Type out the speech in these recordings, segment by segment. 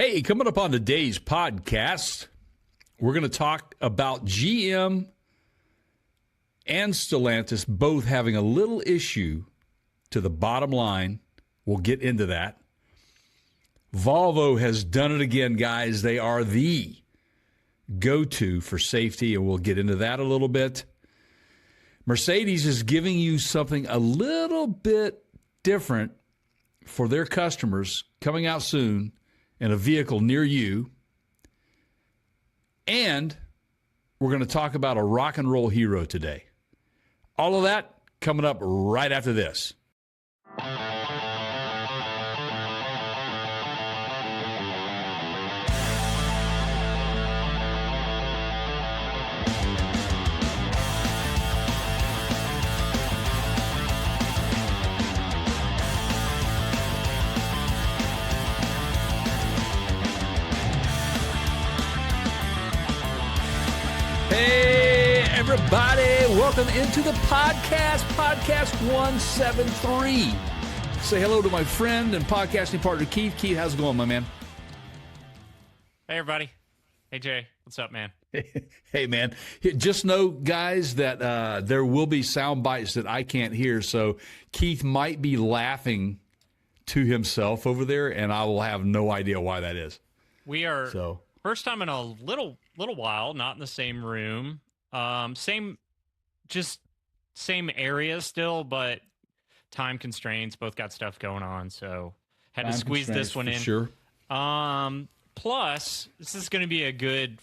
Hey, coming up on today's podcast, we're going to talk about GM and Stellantis both having a little issue to the bottom line. We'll get into that. Volvo has done it again, guys. They are the go-to for safety, and we'll get into that a little bit. Mercedes is giving you something a little bit different for their customers coming out soon in a vehicle near you. And we're going to talk about a rock and roll hero today. All of that coming up right after this. Hey, everybody. Welcome into the podcast 173. Say hello to my friend and podcasting partner, Keith. Keith, how's it going, my man? Hey, everybody. Hey, Jay. What's up, man? Hey, man. Just know, guys, that there will be sound bites that I can't hear, so Keith might be laughing to himself over there, and I will have no idea why that is. We are first time in a little while, not in the same room. Same area still, but time constraints. Both got stuff going on, so had to squeeze this one in. Sure. Plus, this is going to be a good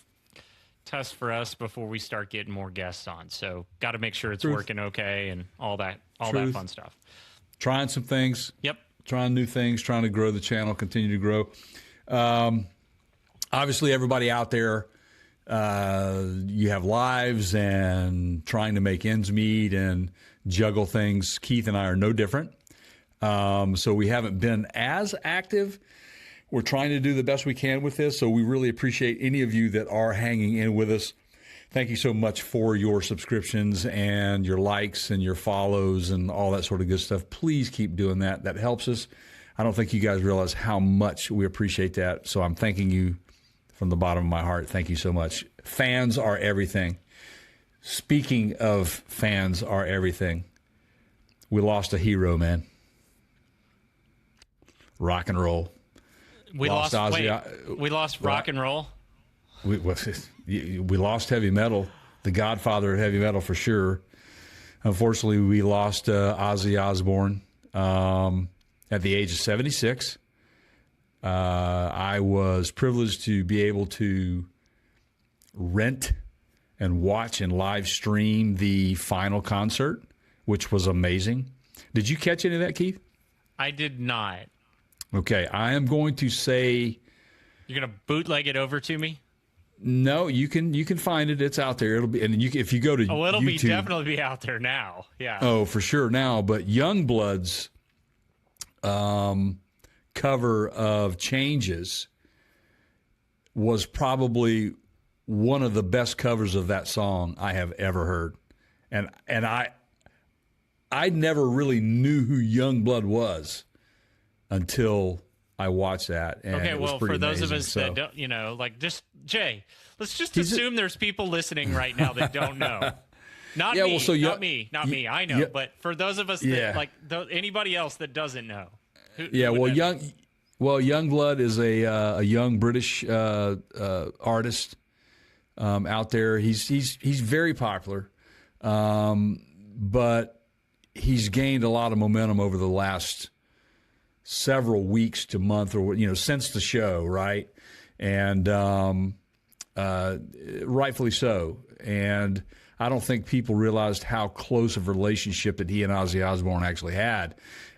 test for us before we start getting more guests on. So, got to make sure it's working okay and all that fun stuff. Trying some things. Yep. Trying new things. Trying to grow the channel. Continue to grow. Obviously, everybody out there, you have lives and trying to make ends meet and juggle things. Keith and I are no different. So we haven't been as active. We're trying to do the best we can with this. So we really appreciate any of you that are hanging in with us. Thank you so much for your subscriptions and your likes and your follows and all that sort of good stuff. Please keep doing that. That helps us. I don't think you guys realize how much we appreciate that. So I'm thanking you from the bottom of my heart. Thank you so much. Fans are everything. Speaking of fans are everything, we lost a hero, man. Rock and roll. We lost Ozzy. We lost rock and roll. We lost heavy metal, the godfather of heavy metal for sure. Unfortunately, we lost Ozzy Osborne at the age of 76. I was privileged to be able to rent and watch and live stream the final concert, which was amazing. Did you catch any of that, Keith? I did not. Okay, I am going to say... You're going to bootleg it over to me? No, you can find it. It's out there. It'll be, and if you go to it'll YouTube, definitely be out there now. Yeah. Oh, for sure now. But Youngblood's cover of Changes was probably one of the best covers of that song I have ever heard. And I never really knew who Youngblood was until I watched that. And okay, well, for those of us that don't, just Jay, let's just assume there's people listening right now that don't know. Not me. I know, but for those of us that anybody else that doesn't know. Youngblood is a young British artist out there. He's very popular, but he's gained a lot of momentum over the last several weeks to month, or since the show, right? And rightfully so. And I don't think people realized how close of a relationship that he and Ozzy Osborne actually had.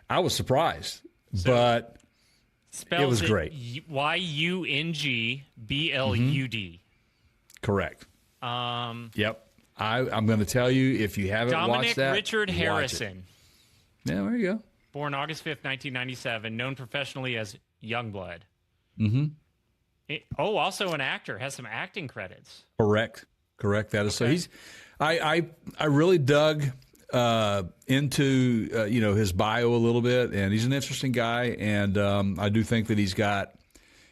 I was surprised, but it was great. Youngblud. Correct. Yep. I'm going to tell you, if you haven't watched that, Richard Harrison. Yeah, there you go. Born August 5th, 1997, known professionally as Youngblood. Mm-hmm. Also an actor, has some acting credits. Correct. That is so. I really dug into his bio a little bit, and he's an interesting guy, and I do think that he's got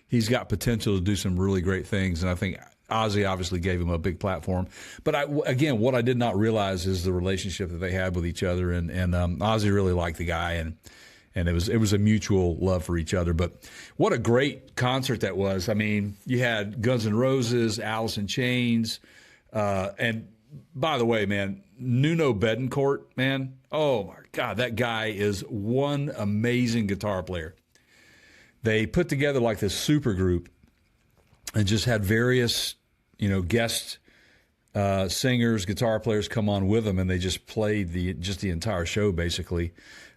he's got potential to do some really great things. And I think Ozzy obviously gave him a big platform. But again, what I did not realize is the relationship that they had with each other. And Ozzy really liked the guy, and it was a mutual love for each other. But what a great concert that was. I mean, you had Guns N' Roses, Alice in Chains, and by the way, man, Nuno Betancourt, man, oh my God, that guy is one amazing guitar player. They put together like this super group and just had various, guest singers, guitar players come on with them, and they just played the entire show basically.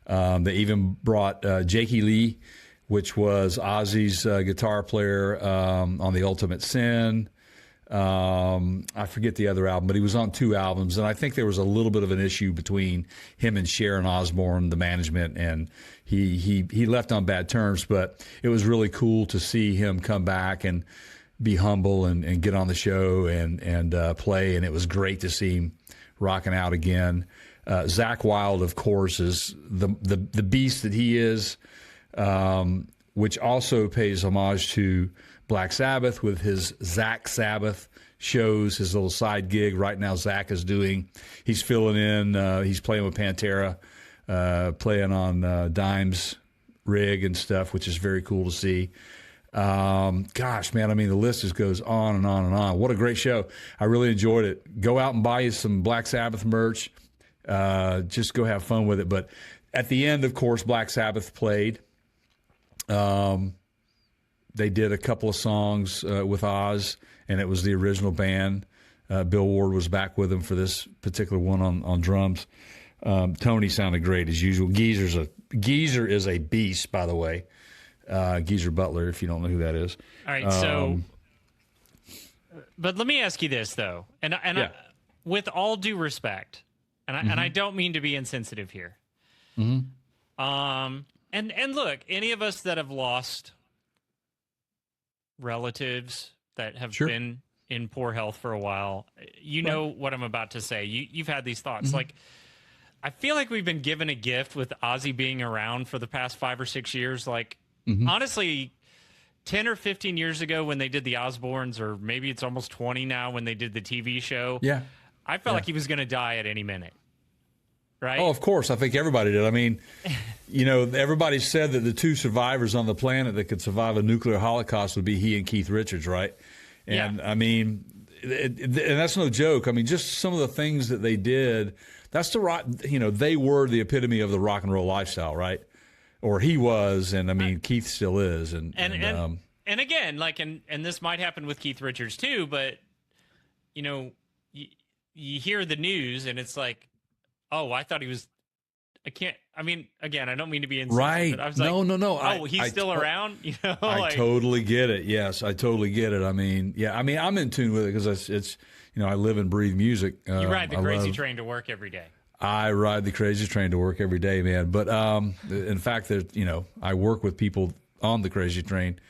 They even brought Jakey Lee, which was Ozzy's guitar player on the Ultimate Sin. I forget the other album, but he was on 2 albums, and I think there was a little bit of an issue between him and Sharon Osbourne, the management, and he left on bad terms. But it was really cool to see him come back and be humble and get on the show and play, and it was great to see him rocking out again. Zakk Wylde, of course, is the beast that he is, which also pays homage to Black Sabbath with his Zakk Sabbath shows, his little side gig. Right now, Zakk is he's filling in, he's playing with Pantera, playing on Dime's rig and stuff, which is very cool to see. Gosh, man, I mean, the list just goes on and on and on. What a great show. I really enjoyed it. Go out and buy you some Black Sabbath merch. Just go have fun with it. But at the end, of course, Black Sabbath played. They did a couple of songs with Oz, and it was the original band. Bill Ward was back with them for this particular one on drums. Tony sounded great as usual. Geezer is a beast, by the way. Geezer Butler, if you don't know who that is. All right, but let me ask you this though, and I, with all due respect, and I don't mean to be insensitive here. Mm-hmm. And look, any of us that have lost relatives that have been in poor health for a while, know what I'm about to say. You've had these thoughts. Mm-hmm. Like, I feel like we've been given a gift with Ozzy being around for the past 5 or 6 years. Like, honestly, 10 or 15 years ago when they did the Osbournes, or maybe it's almost 20 now when they did the TV show, I felt like he was going to die at any minute. Right? Oh, of course. I think everybody did. I mean, everybody said that the 2 survivors on the planet that could survive a nuclear holocaust would be he and Keith Richards, right? And, I mean, and that's no joke. I mean, just some of the things that they did, that's the rock, they were the epitome of the rock and roll lifestyle, right? Or he was, and I mean, Keith still is. And again, like, and this might happen with Keith Richards too, but, you hear the news and it's like, oh, I thought he was. Again, I don't mean to be insensitive. Right? But I was no. Oh, he's still around. I totally get it. Yes, I totally get it. I mean, I'm in tune with it because it's I live and breathe music. You ride the crazy train to work every day. I ride the crazy train to work every day, man. But in fact, I work with people on the crazy train.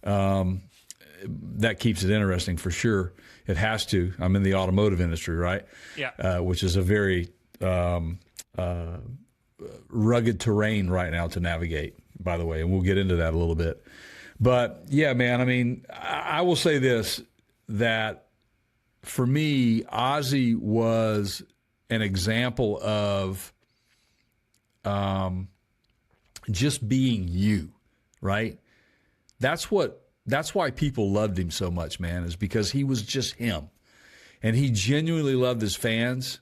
That keeps it interesting for sure. It has to. I'm in the automotive industry, right? Yeah. Which is a very rugged terrain right now to navigate, by the way, and we'll get into that a little bit. But yeah, man, I mean, I will say this, that for me, Ozzy was an example of just being you, right? That's why people loved him so much, man, is because he was just him. And he genuinely loved his fans.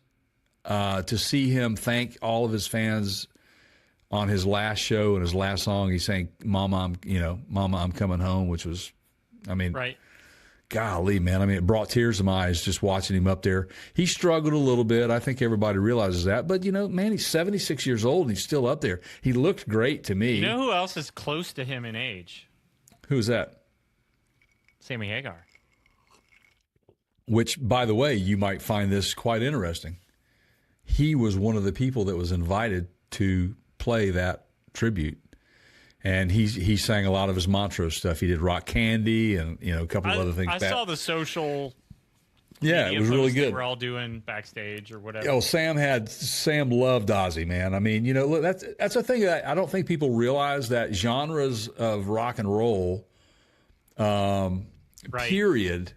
To see him thank all of his fans on his last show and his last song, he sang Mama, I'm coming home, which was, right. Golly, man. I mean, it brought tears to my eyes just watching him up there. He struggled a little bit. I think everybody realizes that. But, man, he's 76 years old and he's still up there. He looked great to me. You know who else is close to him in age? Who's that? Sammy Hagar. Which, by the way, you might find this quite interesting. He was one of the people that was invited to play that tribute. And he sang a lot of his Montrose stuff. He did Rock Candy and, a couple of other things. I saw the social it was really good. We're all doing backstage or whatever. Oh, Sam loved Ozzy, man. I mean, look, that's a thing that I don't think people realize, that genres of rock and roll, Right. period,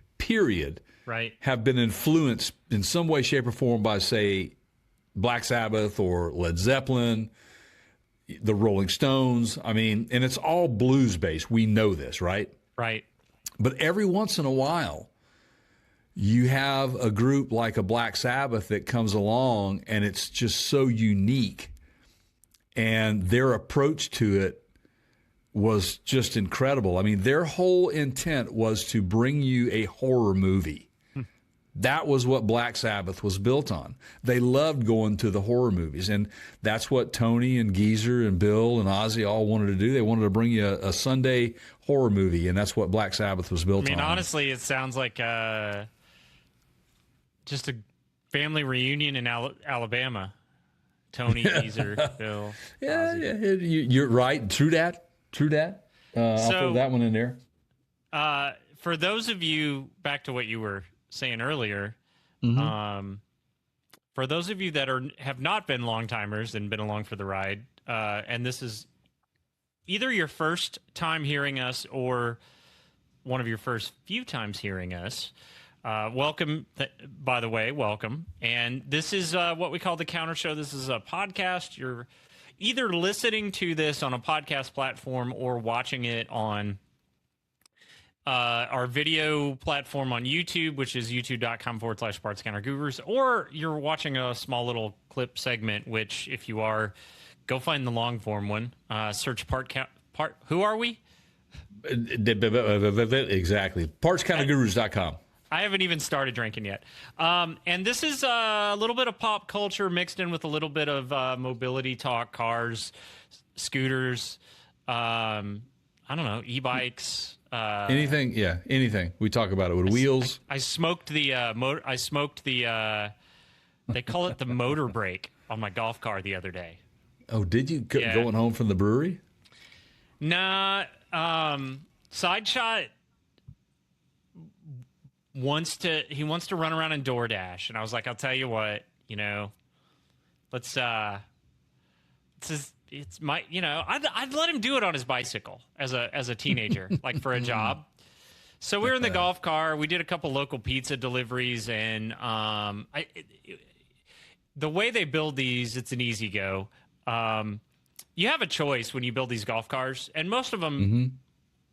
right, have been influenced in some way, shape, or form by, say, Black Sabbath or Led Zeppelin, the Rolling Stones. I mean, and it's all blues based. We know this, right? right. But every once in a while, you have a group like a Black Sabbath that comes along and it's just so unique. And their approach to it was just incredible. I mean, their whole intent was to bring you a horror movie. That was what Black Sabbath was built on. They loved going to the horror movies. And that's what Tony and Geezer and Bill and Ozzy all wanted to do. They wanted to bring you a Sunday horror movie, and that's what Black Sabbath was built on. I mean, honestly, it sounds like just a family reunion in Alabama. Tony, Geezer, Bill. Yeah, you're right. True that. I'll throw that one in there. For those of you, back to what you were saying earlier, for those of you that have not been long timers and been along for the ride, and this is either your first time hearing us or one of your first few times hearing us, welcome. By the way, welcome. And this is what we call the Counter Show. This is a podcast. You're either listening to this on a podcast platform or watching it on our video platform on YouTube, which is youtube.com/Parts Counter Gurus, or you're watching a small little clip segment, which if you are, go find the long form one. Search who are we? Exactly. PartsCounterGurus.com. I haven't even started drinking yet. And this is a little bit of pop culture mixed in with a little bit of mobility talk, cars, scooters, I don't know, e-bikes. Anything. We talk about it with wheels. I smoked the they call it the motor brake on my golf car the other day. Oh, did you going home from the brewery? Nah, Side Shot wants to run around in DoorDash, and I was like, I'll tell you what, let's it's my, I'd let him do it on his bicycle as a teenager, like for a job. So we were in the golf car. We did a couple local pizza deliveries, and the way they build these, it's an easy go. You have a choice when you build these golf cars, and most of them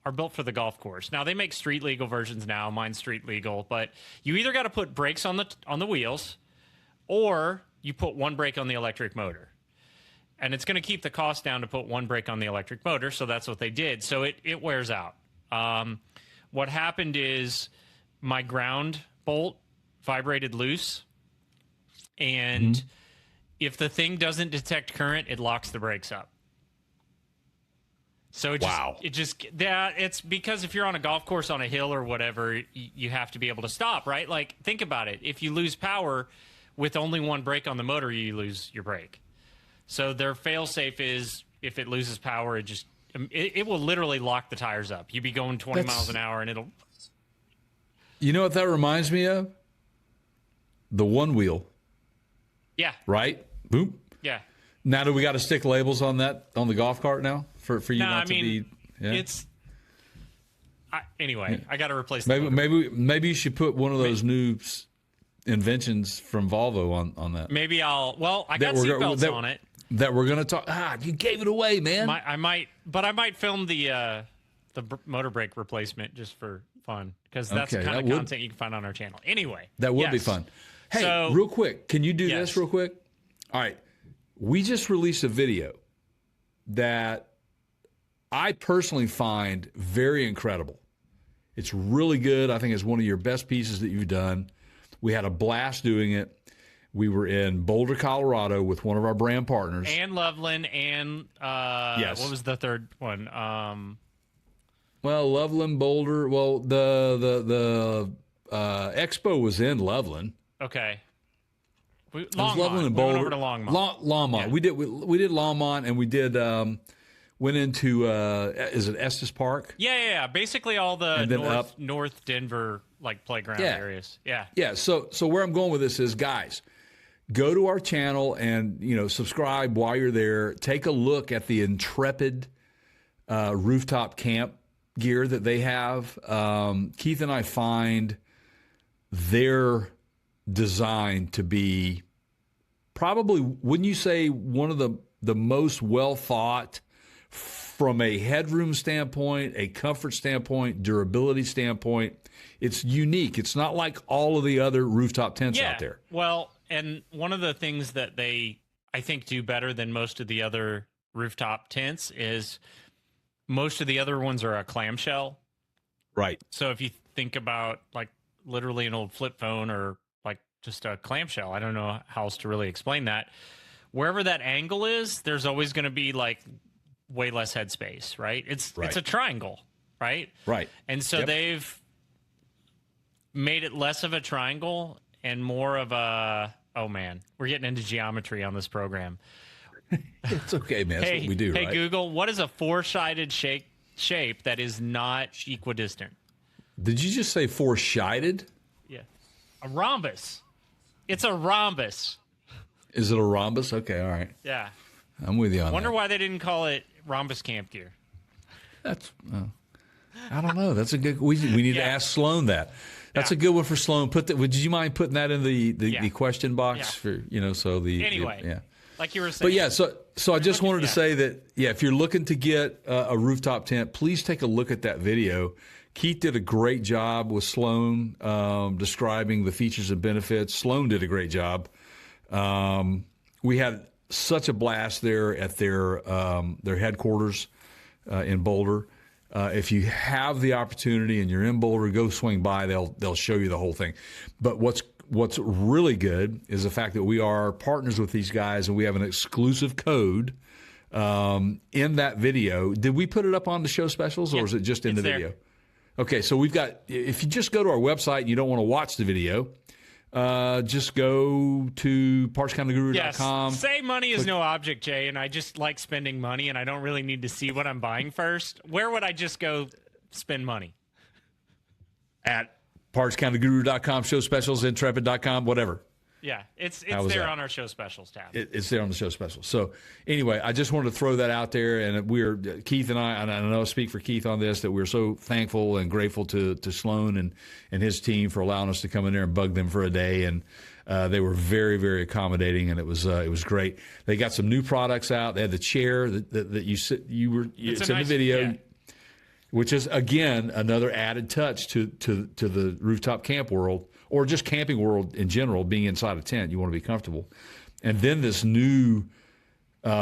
are built for the golf course. Now they make street legal versions now. Mine's street legal, but you either got to put brakes on the wheels, or you put one brake on the electric motor. And it's going to keep the cost down to put one brake on the electric motor, so that's what they did. So it wears out. What happened is my ground bolt vibrated loose, and if the thing doesn't detect current, it locks the brakes up. So it's because if you're on a golf course on a hill or whatever, you have to be able to stop, right? Like, think about it. If you lose power with only one brake on the motor, you lose your brake. So their fail-safe is if it loses power, it will literally lock the tires up. You'd be going 20 miles an hour, and it'll... You know what that reminds me of? The one wheel. Yeah. Right? Boom. Yeah. Now, do we got to stick labels on that on the golf cart now for you not to be? Yeah? It's anyway. I got to replace. Maybe you should put one of those new inventions from Volvo on that. Maybe I'll. Well, I got seatbelts on it. That we're going to talk. You gave it away, man. I might film the motor brake replacement just for fun, because that's the kind of content you can find on our channel. Anyway, that would be fun. Hey, real quick, can you do this real quick? All right. We just released a video that I personally find very incredible. It's really good. I think it's one of your best pieces that you've done. We had a blast doing it. We were in Boulder, Colorado with one of our brand partners. And Loveland and what was the third one? Well, Loveland, Boulder. Well, the expo was in Loveland. Okay. Loveland and Boulder. We went over to Longmont. Longmont. Yeah. We did Longmont, and we did went into is it Estes Park? Yeah. Basically all the North Denver playground areas. Yeah. Yeah. So where I'm going with this is, guys, go to our channel and subscribe while you're there. Take a look at the Intrepid rooftop camp gear that they have. Keith and I find their design to be probably, wouldn't you say, one of the most well thought from a headroom standpoint, a comfort standpoint, durability standpoint. It's unique. It's not like all of the other rooftop tents out there. Well, and one of the things that they, I think, do better than most of the other rooftop tents is most of the other ones are a clamshell. Right. So if you think about like literally an old flip phone or like just a clamshell, I don't know how else to really explain that. Wherever that angle is, there's always going to be like way less headspace, right? It's a triangle, right? Right. And so they've made it less of a triangle and more of a, oh man, we're getting into geometry on this program. It's okay, man. That's what we do, Hey, right? Google, what is a four-sided shape that is not equidistant? Did you just say four-sided? Yeah. A rhombus. It's a rhombus. Is it a rhombus? Okay, all right. Yeah. I'm with you on Wonder that. why they didn't call it rhombus camp gear. That's, I don't know. That's a good, we need to ask Sloan that. That's a good one for Sloan. Would you mind putting that in the question box for, so the, anyway, like you were saying. But yeah, so I just wanted to say that, if you're looking to get a rooftop tent, please take a look at that video. Keith did a great job with Sloan describing the features and benefits. Sloan did a great job. We had such a blast there at their headquarters in Boulder. If you have the opportunity and you're in Boulder, go swing by. They'll show you the whole thing. But what's really good is the fact that we are partners with these guys and we have an exclusive code in that video. Did we put it up on the show specials or is it just in the video? There. Okay, so we've got, if you just go to our website and you don't want to watch the video, just go to partscounterguru.com. Yes. Say money is no object, Jay, and I just like spending money, and I don't really need to see what I'm buying first. Where would I just go spend money? At partscounterguru.com, show specials, intrepid.com, whatever. Yeah, it's there on our show specials tab. It's there on the show specials. So anyway, I just wanted to throw that out there, and Keith and I know I speak for Keith on this, that we're so thankful and grateful to Sloan and his team for allowing us to come in there and bug them for a day, and they were very, very accommodating, and it was great. They got some new products out. They had the chair that it's in the video. Which is, again, another added touch to the rooftop camp world, or just camping world in general, being inside a tent. You want to be comfortable. And then this new, it's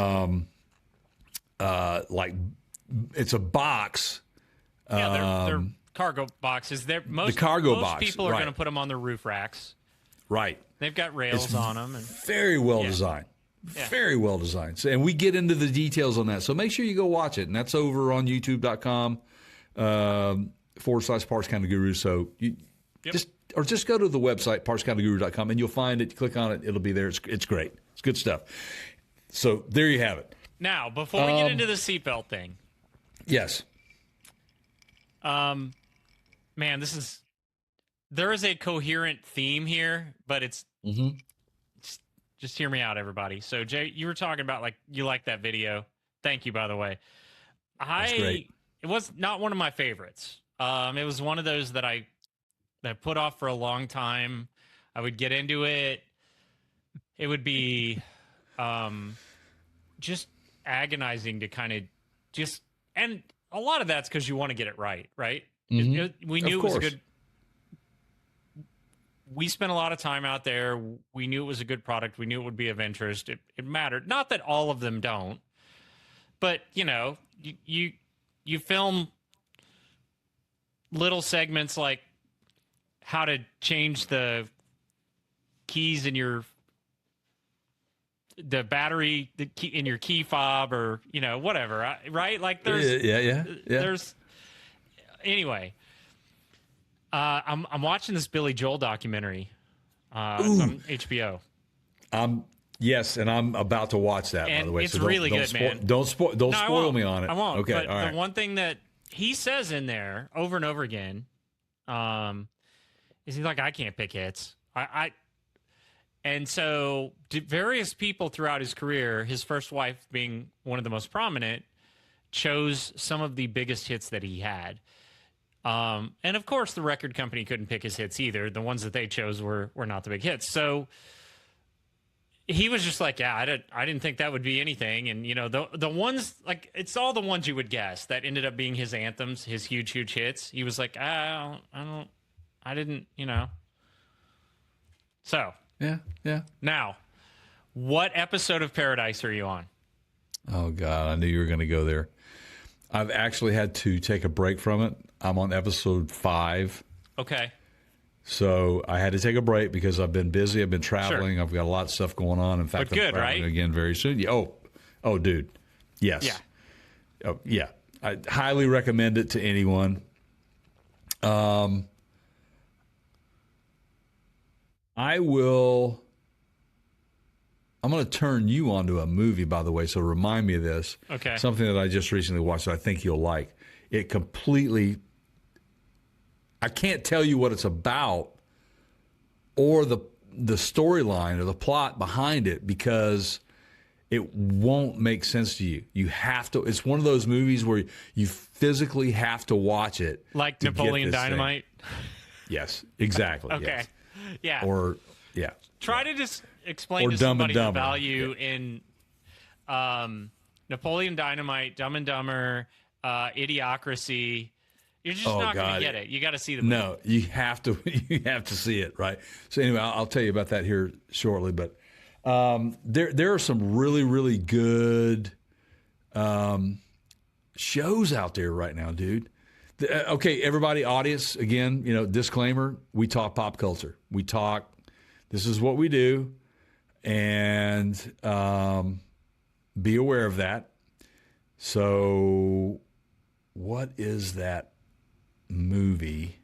a box. They're cargo boxes. Most people are going to put them on their roof racks. Right. They've got rails on them. And very well designed. Very well designed. So, and we get into the details on that. So make sure you go watch it. And that's over on youtube.com /Parts Counter Guru. So just go to the website, partscounterguru.com, and you'll find it. Click on it. It'll be there. It's great. It's good stuff. So there you have it. Now, before we get into the seatbelt thing. Yes. Man, there is a coherent theme here, but it's, just hear me out, everybody. So, Jay, you were talking about, like, you like that video. Thank you, by the way. That's great. It was not one of my favorites. It was one of those that I put off for a long time. I would get into it. It would be just agonizing to kind of and a lot of that's because you want to get it right? We knew it was a good. We spent a lot of time out there. We knew it was a good product. We knew it would be of interest. It mattered. Not that all of them don't, but you film little segments like how to change the keys in the battery in your key fob, or whatever, right? Like there's anyway. I'm watching this Billy Joel documentary. It's on HBO. Yes, and I'm about to watch that, by the way. It's really good, man. Don't spoil me on it. I won't. Okay, but all right. The one thing that he says in there over and over again, is he's like, I can't pick hits. And so various people throughout his career, his first wife being one of the most prominent, chose some of the biggest hits that he had. And of course, the record company couldn't pick his hits either. The ones that they chose were not the big hits. So he was just like, yeah, I didn't think that would be anything. And, you know, the ones, like, it's all the ones you would guess that ended up being his anthems, his huge, huge hits. He was like, I didn't, you know. So. Yeah. Now, what episode of Paradise are you on? Oh, God, I knew you were going to go there. I've actually had to take a break from it. I'm on episode 5. Okay. So I had to take a break because I've been busy. I've been traveling. Sure. I've got a lot of stuff going on. In fact, I'm traveling again very soon. Yeah. Oh, dude. Yes. Yeah. Oh, yeah. I highly recommend it to anyone. I'm going to turn you on to a movie, by the way, so remind me of this. Okay. Something that I just recently watched that I think you'll like. It completely, I can't tell you what it's about or the storyline or the plot behind it because it won't make sense to you. You have to, it's one of those movies where you physically have to watch it. Like Napoleon Dynamite? Yes, exactly. Okay. Yes. Yeah. Or, yeah. Try to just explain to somebody the value in Napoleon Dynamite, Dumb and Dumber, Idiocracy. You're just not going to get it. You got to see the movie. No, you have to. You have to see it, right? So anyway, I'll tell you about that here shortly. But there are some really, really good shows out there right now, dude. Okay, everybody, audience, again, you know, disclaimer: we talk pop culture. We talk. This is what we do, and be aware of that. So, what is that movie?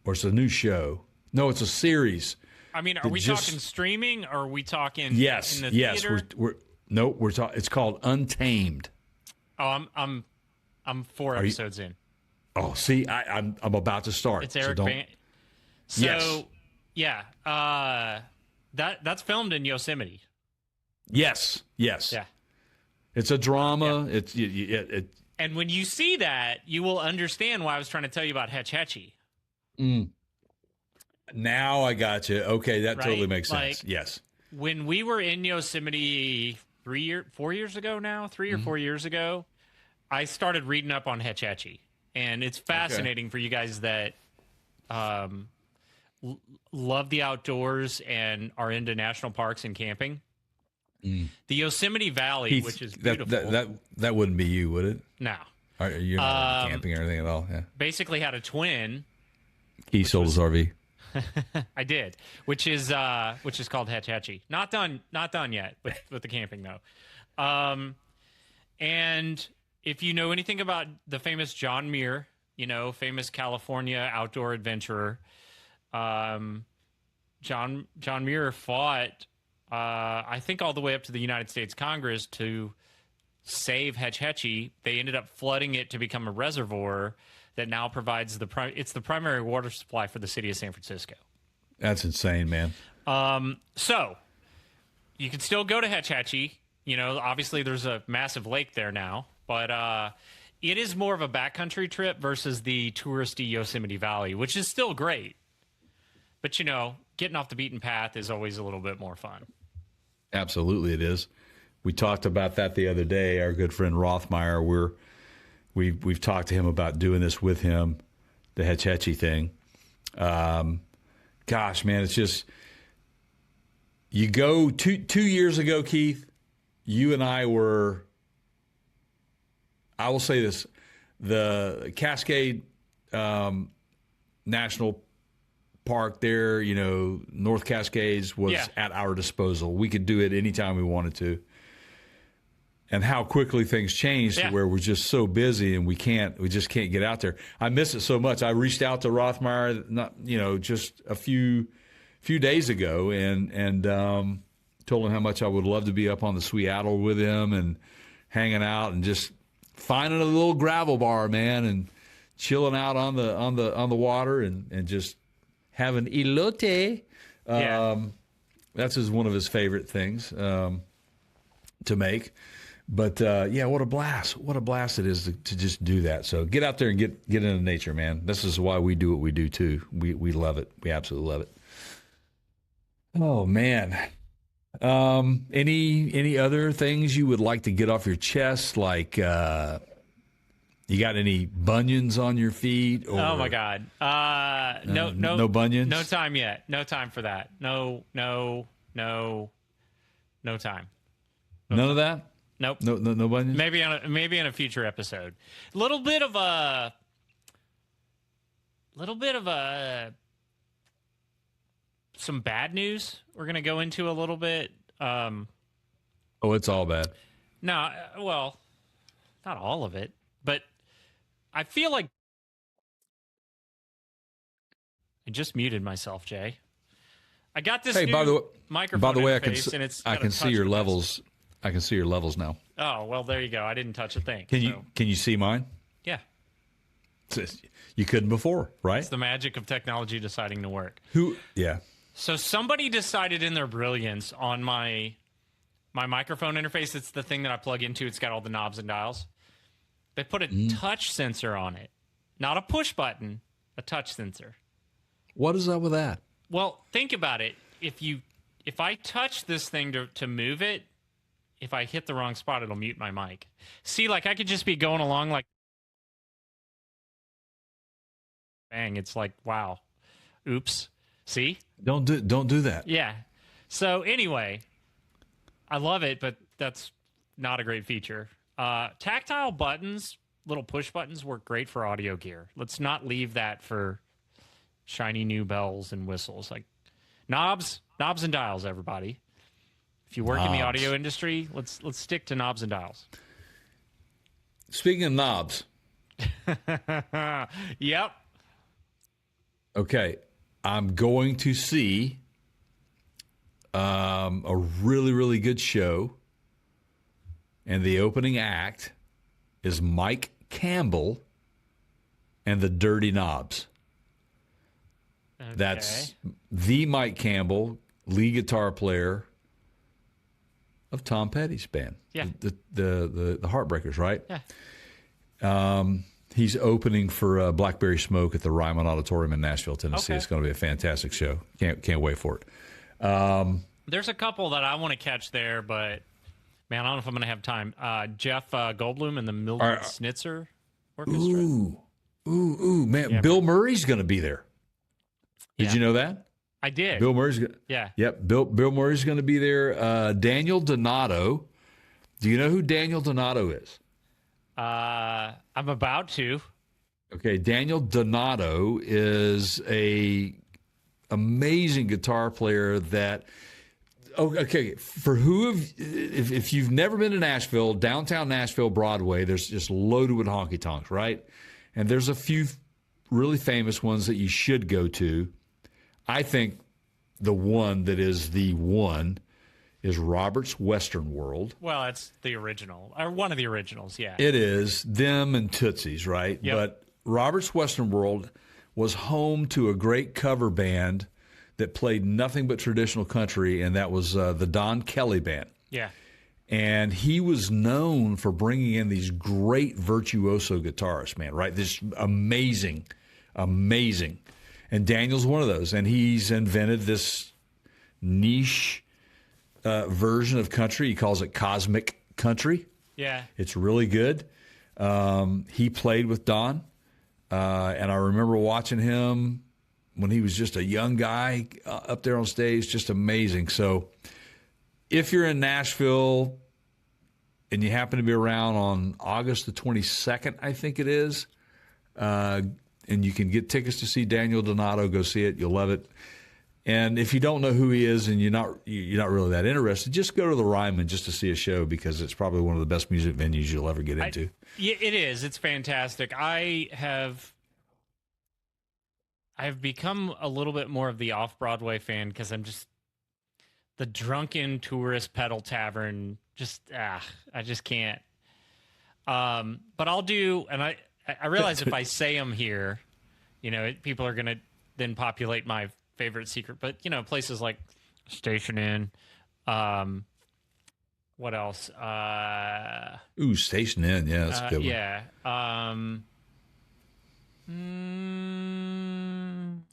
Or it's a new show? No, it's a series. I mean, are we talking streaming, or are we talking in the theater? Yes, we're talking. It's called Untamed. Oh, I'm 4 episodes in. Oh, see, I'm about to start. It's Eric Ban. So, yes. Yeah, that's filmed in Yosemite. Yes. Yeah. It's a drama. Yeah. And when you see that, you will understand why I was trying to tell you about Hetch Hetchy. Now I got you. Okay, that totally makes sense. Like, yes. When we were in Yosemite 4 years ago now, 3 or 4 years ago, I started reading up on Hetch Hetchy. And it's fascinating for you guys that love the outdoors and are into national parks and camping. The Yosemite Valley, Heath, which is beautiful. That wouldn't be you, would it? No. You're not into camping or anything at all? Yeah. Basically had a twin. He sold his RV. I did, which is called Hetch Hetchy. Not done yet with the camping though. And if you know anything about the famous John Muir, you know, famous California outdoor adventurer, John Muir fought, I think, all the way up to the United States Congress to save Hetch Hetchy. They ended up flooding it to become a reservoir that now provides it's the primary water supply for the city of San Francisco. That's insane, man. So you can still go to Hetch Hetchy. You know, obviously there's a massive lake there now, but it is more of a backcountry trip versus the touristy Yosemite Valley, which is still great. But, you know, getting off the beaten path is always a little bit more fun. Absolutely it is. We talked about that the other day. Our good friend Rothmeyer, we've talked to him about doing this with him, the Hetch Hetchy thing. Gosh, man, it's just, you go 2 years ago, Keith, you and I were, I will say this, the Cascade National Park there, you know, North Cascades was at our disposal. We could do it anytime we wanted to. And how quickly things changed to where we're just so busy and we just can't get out there. I miss it so much. I reached out to Rothmeyer, just a few days ago and told him how much I would love to be up on the Seattle with him and hanging out and just finding a little gravel bar, man, and chilling out on the water and just having elote. That's one of his favorite things to make. But yeah, what a blast! What a blast it is to just do that. So get out there and get into nature, man. This is why we do what we do too. We love it. We absolutely love it. Oh man. Any other things you would like to get off your chest? Like, you got any bunions on your feet? Or, oh my God. No bunions. No time yet. No time for that. No time. None of that. Nope. No bunions. Maybe in a future episode. A little bit of some bad news. We're gonna go into a little bit. Oh, it's all bad. No, well, not all of it, but I feel like I just muted myself, Jay. I got this new microphone. By the way, interface, I can see your levels. I can see your levels now. Oh well, there you go. I didn't touch a thing. Can you see mine? Yeah. You couldn't before, right? It's the magic of technology deciding to work. Yeah. So somebody decided in their brilliance on my microphone interface, it's the thing that I plug into, it's got all the knobs and dials. They put a touch sensor on it. Not a push button, a touch sensor. What is up with that? Well, think about it. If I touch this thing to move it, if I hit the wrong spot, it'll mute my mic. See, like I could just be going along like bang, it's like, wow. Oops. See? Don't do that. Yeah. So anyway, I love it, but that's not a great feature. Tactile buttons, little push buttons, work great for audio gear. Let's not leave that for shiny new bells and whistles. Like knobs and dials, everybody. If you work in the audio industry, let's stick to knobs and dials. Speaking of knobs. Yep. Okay. I'm going to see a really, really good show. And the opening act is Mike Campbell and the Dirty Knobs. Okay. That's the Mike Campbell, lead guitar player of Tom Petty's band. Yeah. The Heartbreakers, right? Yeah. He's opening for Blackberry Smoke at the Ryman Auditorium in Nashville, Tennessee. Okay. It's going to be a fantastic show. Can't wait for it. There's a couple that I want to catch there, but man, I don't know if I'm going to have time. Jeff Goldblum and the Mildred Snitzer Orchestra. Ooh, man! Yeah, Bill Murray's going to be there. Did you know that? I did. Bill Murray's. Yeah. Yep. Bill Murray's going to be there. Daniel Donato. Do you know who Daniel Donato is? I'm about to. Okay, Daniel Donato is a amazing guitar player that. Okay, for if you've never been to Nashville, downtown Nashville, Broadway, there's just loaded with honky tonks, right? And there's a few really famous ones that you should go to. I think the one that is the one is Robert's Western World. Well, it's the original, or one of the originals, yeah. It is them and Tootsie's, right? Yep. But Robert's Western World was home to a great cover band that played nothing but traditional country, and that was the Don Kelly Band. Yeah. And he was known for bringing in these great virtuoso guitarists, man, right? This amazing. And Daniel's one of those, and he's invented this niche version of country. He calls it cosmic country. Yeah. It's really good. He played with Don, and I remember watching him when he was just a young guy up there on stage, just amazing. So if you're in Nashville and you happen to be around on August the 22nd, I think it is, and you can get tickets to see Daniel Donato, go see it. You'll love it. And if you don't know who he is and you're not really that interested, just go to the Ryman just to see a show, because it's probably one of the best music venues you'll ever get into. Yeah, it is. It's fantastic. I have become a little bit more of the off-Broadway fan because I'm just the drunken tourist pedal tavern. I just can't. But I'll do, and I realize if I say them here, people are going to then populate my favorite secret. But, places like Station Inn, What else? Ooh, Station Inn. Yeah, that's a good one. Yeah.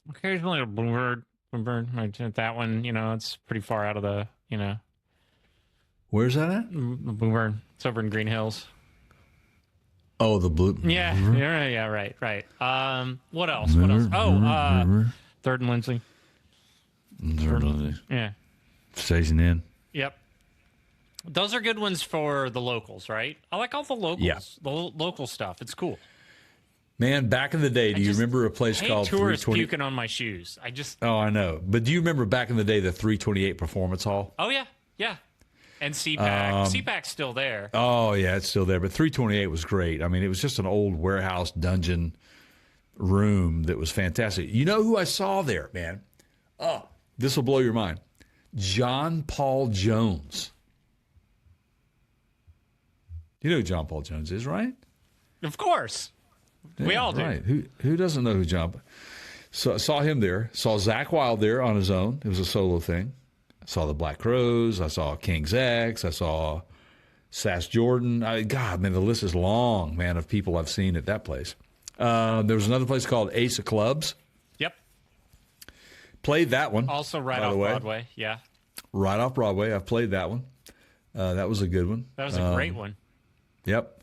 Occasionally a Bluebird. That one, it's pretty far out of the, Where's that at? Bluebird. It's over in Green Hills. Oh, the blue. Yeah, right. What else? Oh, Third and Lindsley. Yeah. Station Inn. Yep. Those are good ones for the locals, right? I like all the locals. Yeah. The local stuff. It's cool. Man, back in the day, do you remember a place called tourists 320? puking on my shoes. Oh, I know. But do you remember back in the day the 328 Performance Hall? Oh, yeah. And CPAC. CPAC's still there. Oh, yeah, it's still there. But 328 was great. I mean, it was just an old warehouse dungeon room that was fantastic. You know who I saw there, man? Oh, this will blow your mind. John Paul Jones. You know who John Paul Jones is, right? Of course. Yeah, we all do. Right. Who doesn't know who John? So I saw him there. Saw Zach Wilde there on his own. It was a solo thing. I saw the Black Crowes. I saw King's X. I saw Sass Jordan. God, man, the list is long, man, of people I've seen at that place. There was another place called Ace of Clubs. Yep. Played that one. Also right off Broadway. Yeah. Right off Broadway. I've played that one. That was a good one. That was a great one. Yep.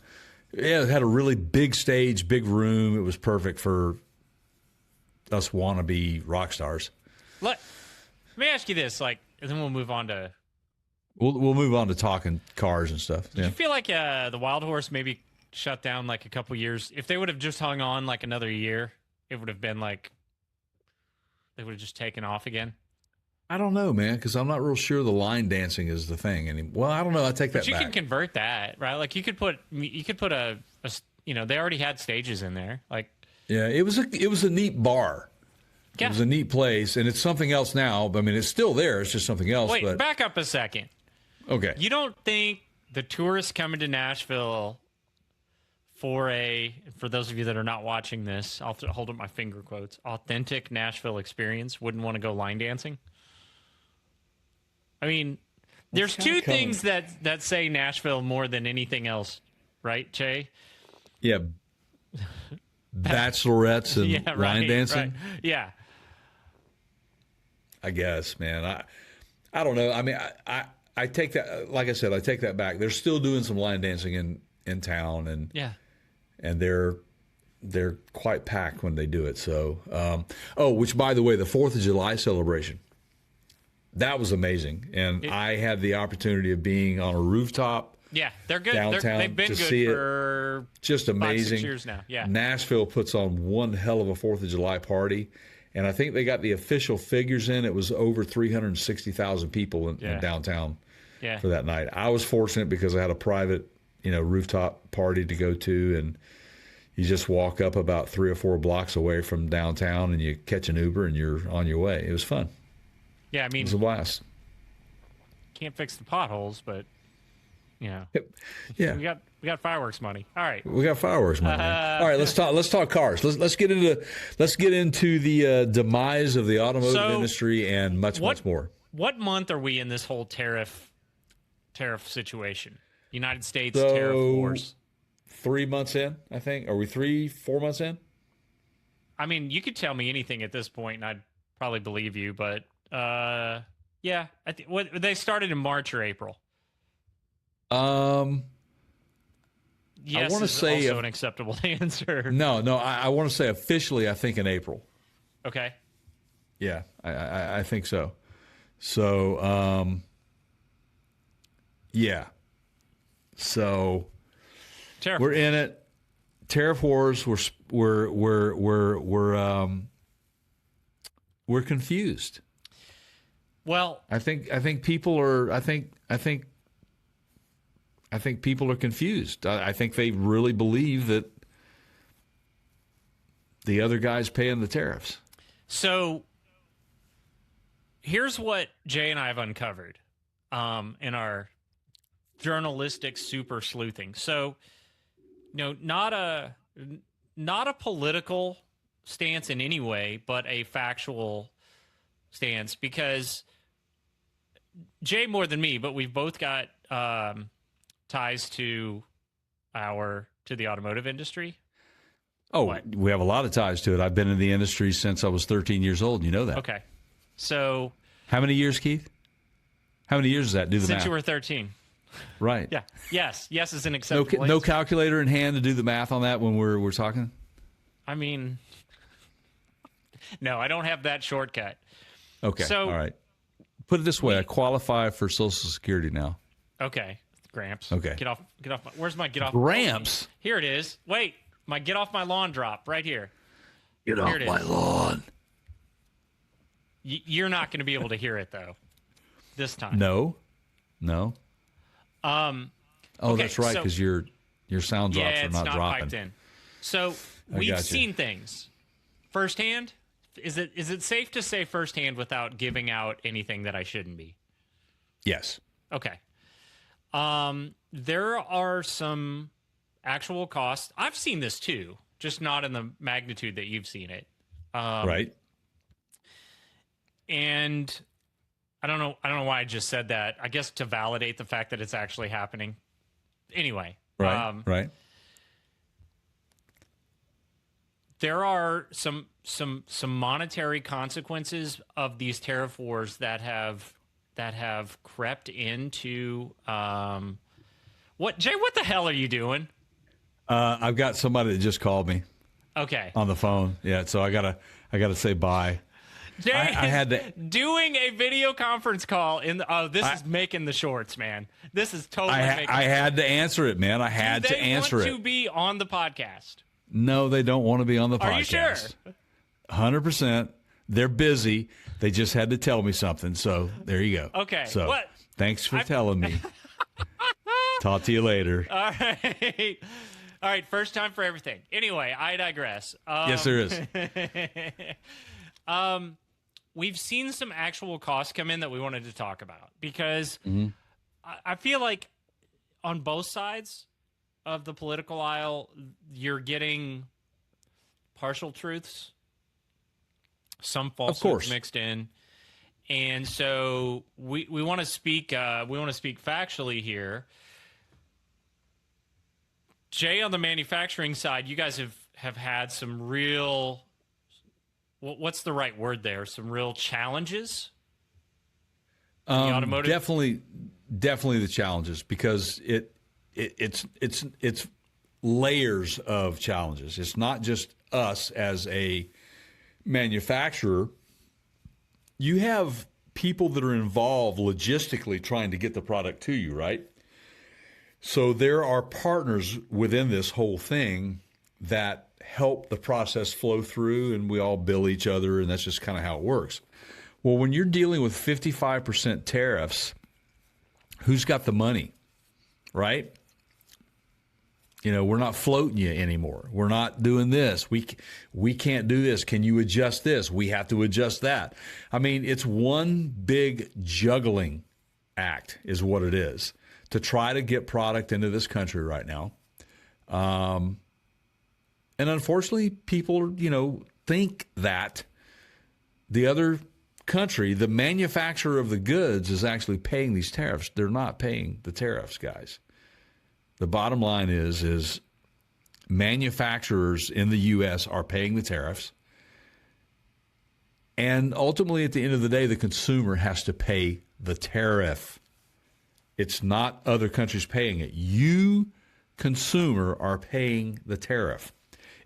Yeah, it had a really big stage, big room. It was perfect for us wannabe rock stars. Let me ask you this, and then we'll move on to... We'll move on to talking cars and stuff. Did you feel like the Wild Horse maybe shut down a couple years? If they would have just hung on another year, it would have been they would have just taken off again? I don't know, man, because I'm not real sure the line dancing is the thing anymore. Well, I don't know. I take that back. But you can convert that, right? You could put a they already had stages in there. Yeah, it was a neat bar. Yeah. It was a neat place, and it's something else now. I mean, it's still there. It's just something else. Wait, back up a second. Okay. You don't think the tourists coming to Nashville for those of you that are not watching this, I'll hold up my finger quotes, authentic Nashville experience wouldn't want to go line dancing? I mean, there's two things that say Nashville more than anything else, right, Jay? Yeah. Bachelorettes and line dancing? Right. Yeah. I guess, man. I don't know. I mean, I take that, like I said, I take that back. They're still doing some line dancing in town, and they're quite packed when they do it. So, which, by the way, the 4th of July celebration, that was amazing. And I had the opportunity of being on a rooftop. Yeah, they're good. Downtown They've been good for just amazing. 5-6 years now. Yeah. Nashville puts on one hell of a 4th of July party. And I think they got the official figures in. It was over 360,000 people in downtown for that night. I was fortunate because I had a private, rooftop party to go to, and you just walk up about 3 or 4 blocks away from downtown, and you catch an Uber, and you're on your way. It was fun. Yeah, I mean, it was a blast. Can't fix the potholes, but yeah, we got fireworks money. All right, we got fireworks money. All right, let's talk cars. Let's get into the demise of the automotive industry and much more. What month are we in this whole tariff situation? United States tariff wars. 3 months in, I think. Are we 4 months in? I mean, you could tell me anything at this point, and I'd probably believe you. But yeah, they started in March or April. Yes, I want to say also an acceptable answer. No, I want to say officially, I think in April. Okay. Yeah, I think so. So, yeah. So we're in it. Tariff wars. We're confused. Well, I think people are. I think people are confused. I think they really believe that the other guy's paying the tariffs. So here's what Jay and I have uncovered in our journalistic super sleuthing. So, not a political stance in any way, but a factual stance, because Jay more than me, but we've both got ties to the automotive industry? Oh, What? we have a lot of ties to it. I've been in the industry since I was 13 years old. You know that. Okay. So how many years, Keith? How many years is that? Do the math. Since you were 13. Right. Yeah. Yes is an acceptable no answer. calculator in hand to do the math on that when we're talking? I mean, no, I don't have that shortcut. Okay. So, all right. Put it this way. I qualify for Social Security now. Okay. Gramps. Okay. Get off. Where's my get off? Gramps? Here it is. Wait. My get off my lawn drop right here. Get off my lawn. You're not going to be able to hear it, though, this time. No. Okay, that's right, because your sound drops are not it's not dropping. piped in. So we've seen things firsthand. Is it safe to say firsthand without giving out anything that I shouldn't be? Yes. Okay. There are some actual costs. I've seen this too, just not in the magnitude that you've seen it. Right. And I don't know why I just said that. I guess to validate the fact that it's actually happening. Anyway. Right. There are some monetary consequences of these tariff wars that have crept into what the hell are you doing? I've got somebody that just called me. Okay. On the phone. Yeah, so I gotta say bye. Jay I had to doing a video conference call in the, this is making the shorts, man. This is totally making I had to answer it, man. I had to answer it. Do they want to be on the podcast? No, they don't want to be on the podcast. Are you sure? 100%. They're busy. They just had to tell me something. So there you go. Okay. So what? Thanks for telling me. Talk to you later. All right. All right. First time for everything. Anyway, I digress. Yes, there is. We've seen some actual costs come in that we wanted to talk about because I feel like on both sides of the political aisle, you're getting partial truths, some falsehoods mixed in, and so we want to speak factually here. Jay, on the manufacturing side, you guys have had some real, what's the right word there? Some real challenges in the automotive? Definitely the challenges, because it's layers of challenges. It's not just us as a manufacturer. You have people that are involved logistically trying to get the product to you, right? So there are partners within this whole thing that help the process flow through, and we all bill each other, and that's just kind of how it works. Well, when you're dealing with 55% tariffs, who's got the money, right? You know, we're not floating you anymore. We're not doing this. We can't do this. Can you adjust this? We have to adjust that. I mean, it's one big juggling act is what it is to try to get product into this country right now. And unfortunately, people, think that the other country, the manufacturer of the goods, is actually paying these tariffs. They're not paying the tariffs, guys. The bottom line is manufacturers in the U.S. are paying the tariffs. And ultimately, at the end of the day, the consumer has to pay the tariff. It's not other countries paying it. You, consumer, are paying the tariff.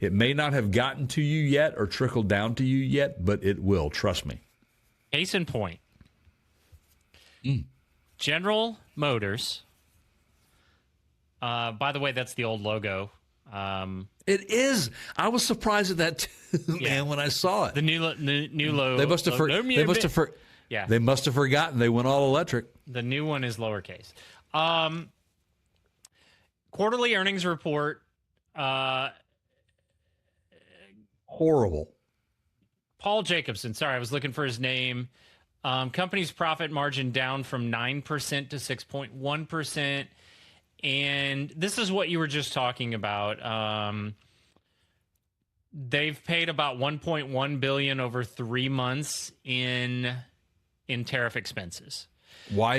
It may not have gotten to you yet or trickled down to you yet, but it will. Trust me. Case in point. General Motors. By the way, that's the old logo. It is. I was surprised at that too, man, when I saw it. The new logo. They must have They must have forgotten. They went all electric. The new one is lowercase. Quarterly earnings report. Horrible. Paul Jacobson. Sorry, I was looking for his name. Company's profit margin down from 9% to 6.1%. And this is what you were just talking about. They've paid about $1.1 billion over 3 months in tariff expenses. Why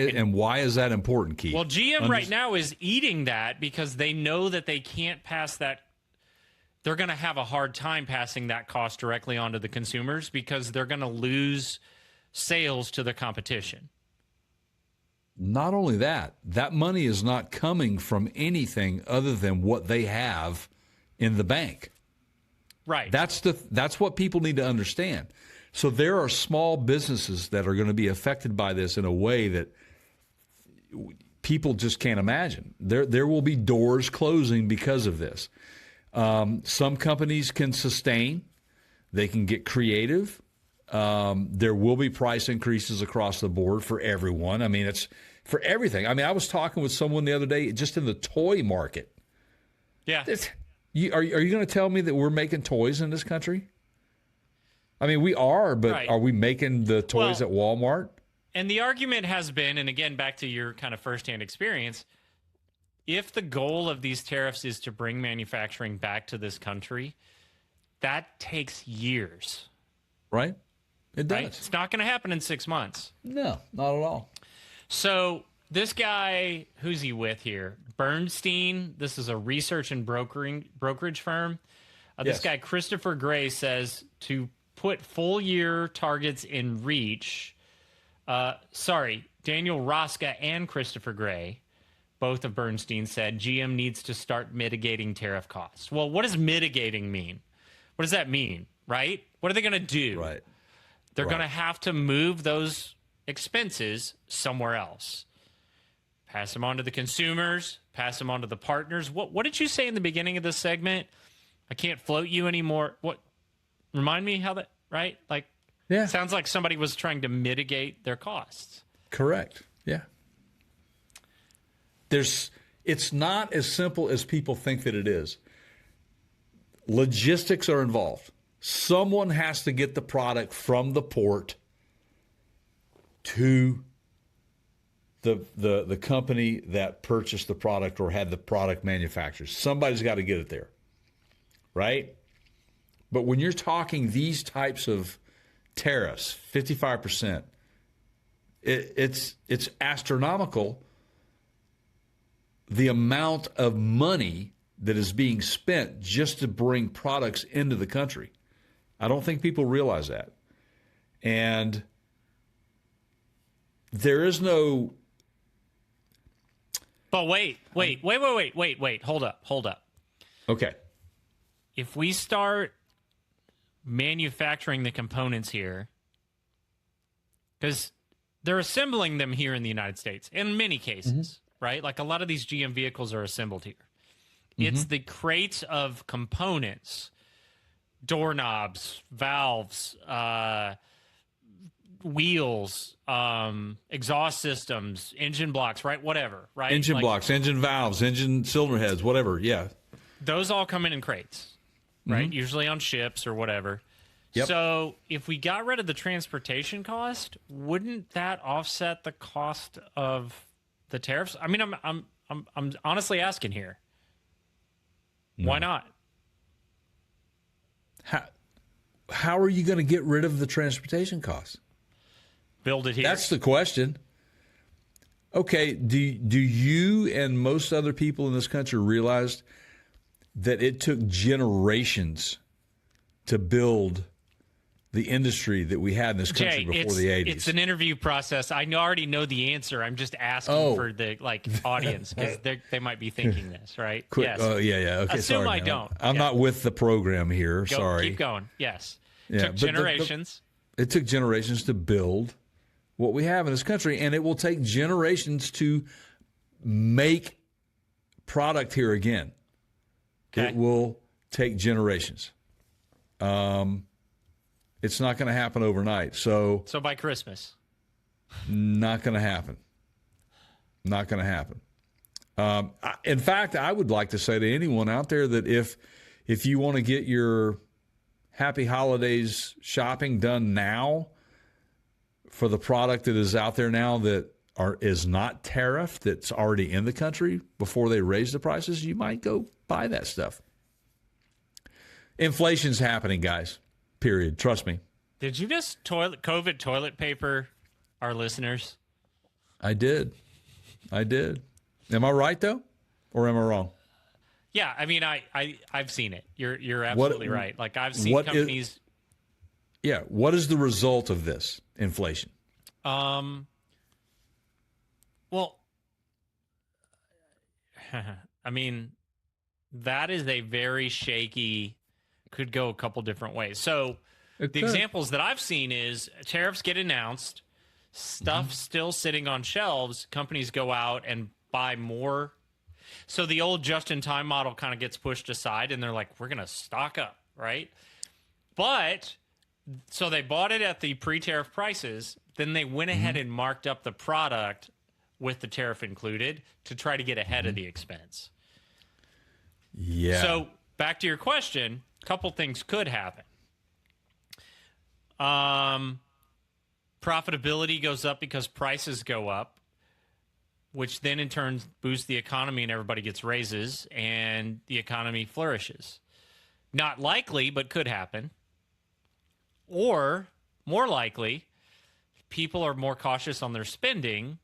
is that important, Keith? Well, GM right now is eating that because they know that they can't pass that. They're going to have a hard time passing that cost directly onto the consumers because they're going to lose sales to the competition. Not only that, that money is not coming from anything other than what they have in the bank. Right. That's what people need to understand. So there are small businesses that are going to be affected by this in a way that people just can't imagine. There will be doors closing because of this. Some companies can sustain. They can get creative. There will be price increases across the board for everyone. I mean, it's for everything. I mean, I was talking with someone the other day just in the toy market. Yeah. Are you going to tell me that we're making toys in this country? I mean, we are, but right. Are we making the toys at Walmart? And the argument has been, and again, back to your kind of firsthand experience, if the goal of these tariffs is to bring manufacturing back to this country, that takes years. Right? It does. Right? It's not going to happen in 6 months. No, not at all. So this guy, who's he with here? Bernstein. This is a research and brokerage firm. This guy, Christopher Gray, says to put full year targets in reach. Daniel Rosca and Christopher Gray, both of Bernstein, said GM needs to start mitigating tariff costs. Well, what does mitigating mean? What does that mean, right? What are they going to do? Right. They're going to have to move those expenses somewhere else. Pass them on to the consumers, pass them on to the partners. What did you say in the beginning of this segment? I can't float you anymore. What? Remind me how that, right? Like, yeah. Sounds like somebody was trying to mitigate their costs. Correct. Yeah. It's not as simple as people think that it is. Logistics are involved. Someone has to get the product from the port to the company that purchased the product or had the product manufactured. Somebody's got to get it there, right? But when you're talking these types of tariffs, 55%, it's astronomical, the amount of money that is being spent just to bring products into the country. I don't think people realize that. And there is no... But wait. Hold up. Okay. If we start manufacturing the components here, because they're assembling them here in the United States in many cases, right? Like a lot of these GM vehicles are assembled here. It's the crates of components, doorknobs, valves, wheels, exhaust systems, engine blocks, right? Whatever, right? Engine blocks, engine valves, engine cylinder heads, whatever, yeah. Those all come in crates, right? Usually on ships or whatever. Yep. So if we got rid of the transportation cost, wouldn't that offset the cost of the tariffs? I mean, I'm honestly asking here. No. Why not? How are you going to get rid of the transportation costs? Build it here. That's the question. Okay, do you and most other people in this country realize that it took generations to build the industry that we had in this country before the 80s? It's an interview process. I already know the answer. I'm just asking for the audience because they might be thinking this, right? Yes. Oh, yeah. Okay, Assume sorry, I don't. I'm not with the program here. Sorry. Keep going. Yes. Yeah, took generations. It took generations to build what we have in this country, and it will take generations to make product here again. Okay. It will take generations. It's not going to happen overnight. So by Christmas. Not going to happen. Not going to happen. In fact, I would like to say to anyone out there that if you want to get your Happy Holidays shopping done now for the product that is out there now that is not tariffed, that's already in the country before they raise the prices, you might go buy that stuff. Inflation's happening, guys. Period. Trust me. Did you just COVID toilet paper our listeners? I did. Am I right though, or am I wrong? Yeah, I mean, I've seen it. You're absolutely right. Like I've seen companies. What is the result of this inflation? Well, I mean, that is a very shaky. Could go a couple different ways. So the examples that I've seen is tariffs get announced, stuff still sitting on shelves. Companies go out and buy more. So the old just-in-time model kind of gets pushed aside, and they're like, we're going to stock up, right? But, so they bought it at the pre-tariff prices, then they went ahead and marked up the product with the tariff included to try to get ahead of the expense. Yeah. So, back to your question, a couple things could happen. Profitability goes up because prices go up, which then in turn boosts the economy and everybody gets raises and the economy flourishes. Not likely, but could happen. Or, more likely, people are more cautious on their spending.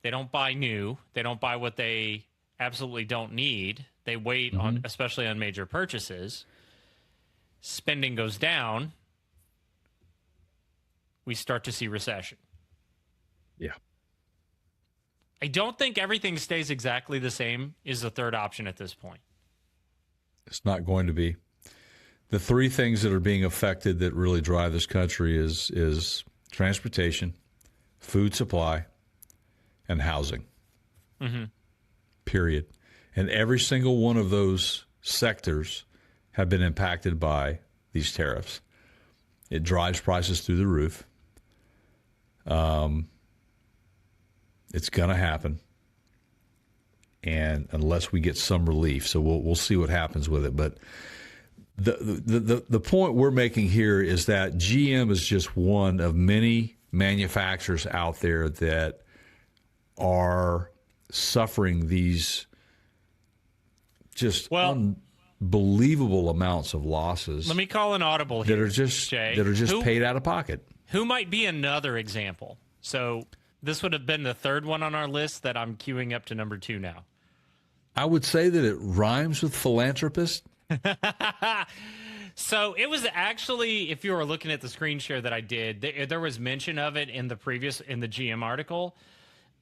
They don't buy new. They don't buy what they absolutely don't need. They wait on, especially on major purchases. Spending goes down. We start to see recession. Yeah. I don't think everything stays exactly the same is the third option at this point. It's not going to be. The three things that are being affected that really drive this country is transportation, food supply, and housing. Period. And every single one of those sectors have been impacted by these tariffs. It drives prices through the roof. It's going to happen, and unless we get some relief, so we'll see what happens with it. But the point we're making here is that GM is just one of many manufacturers out there that are suffering these just unbelievable amounts of losses. Let me call an audible here, that are just Jay. Paid out of pocket. Who might be another example? So this would have been the third one on our list that I'm queuing up to number 2 now. I would say that it rhymes with philanthropist. So it was actually, if you were looking at the screen share that I did, there was mention of it in the GM article.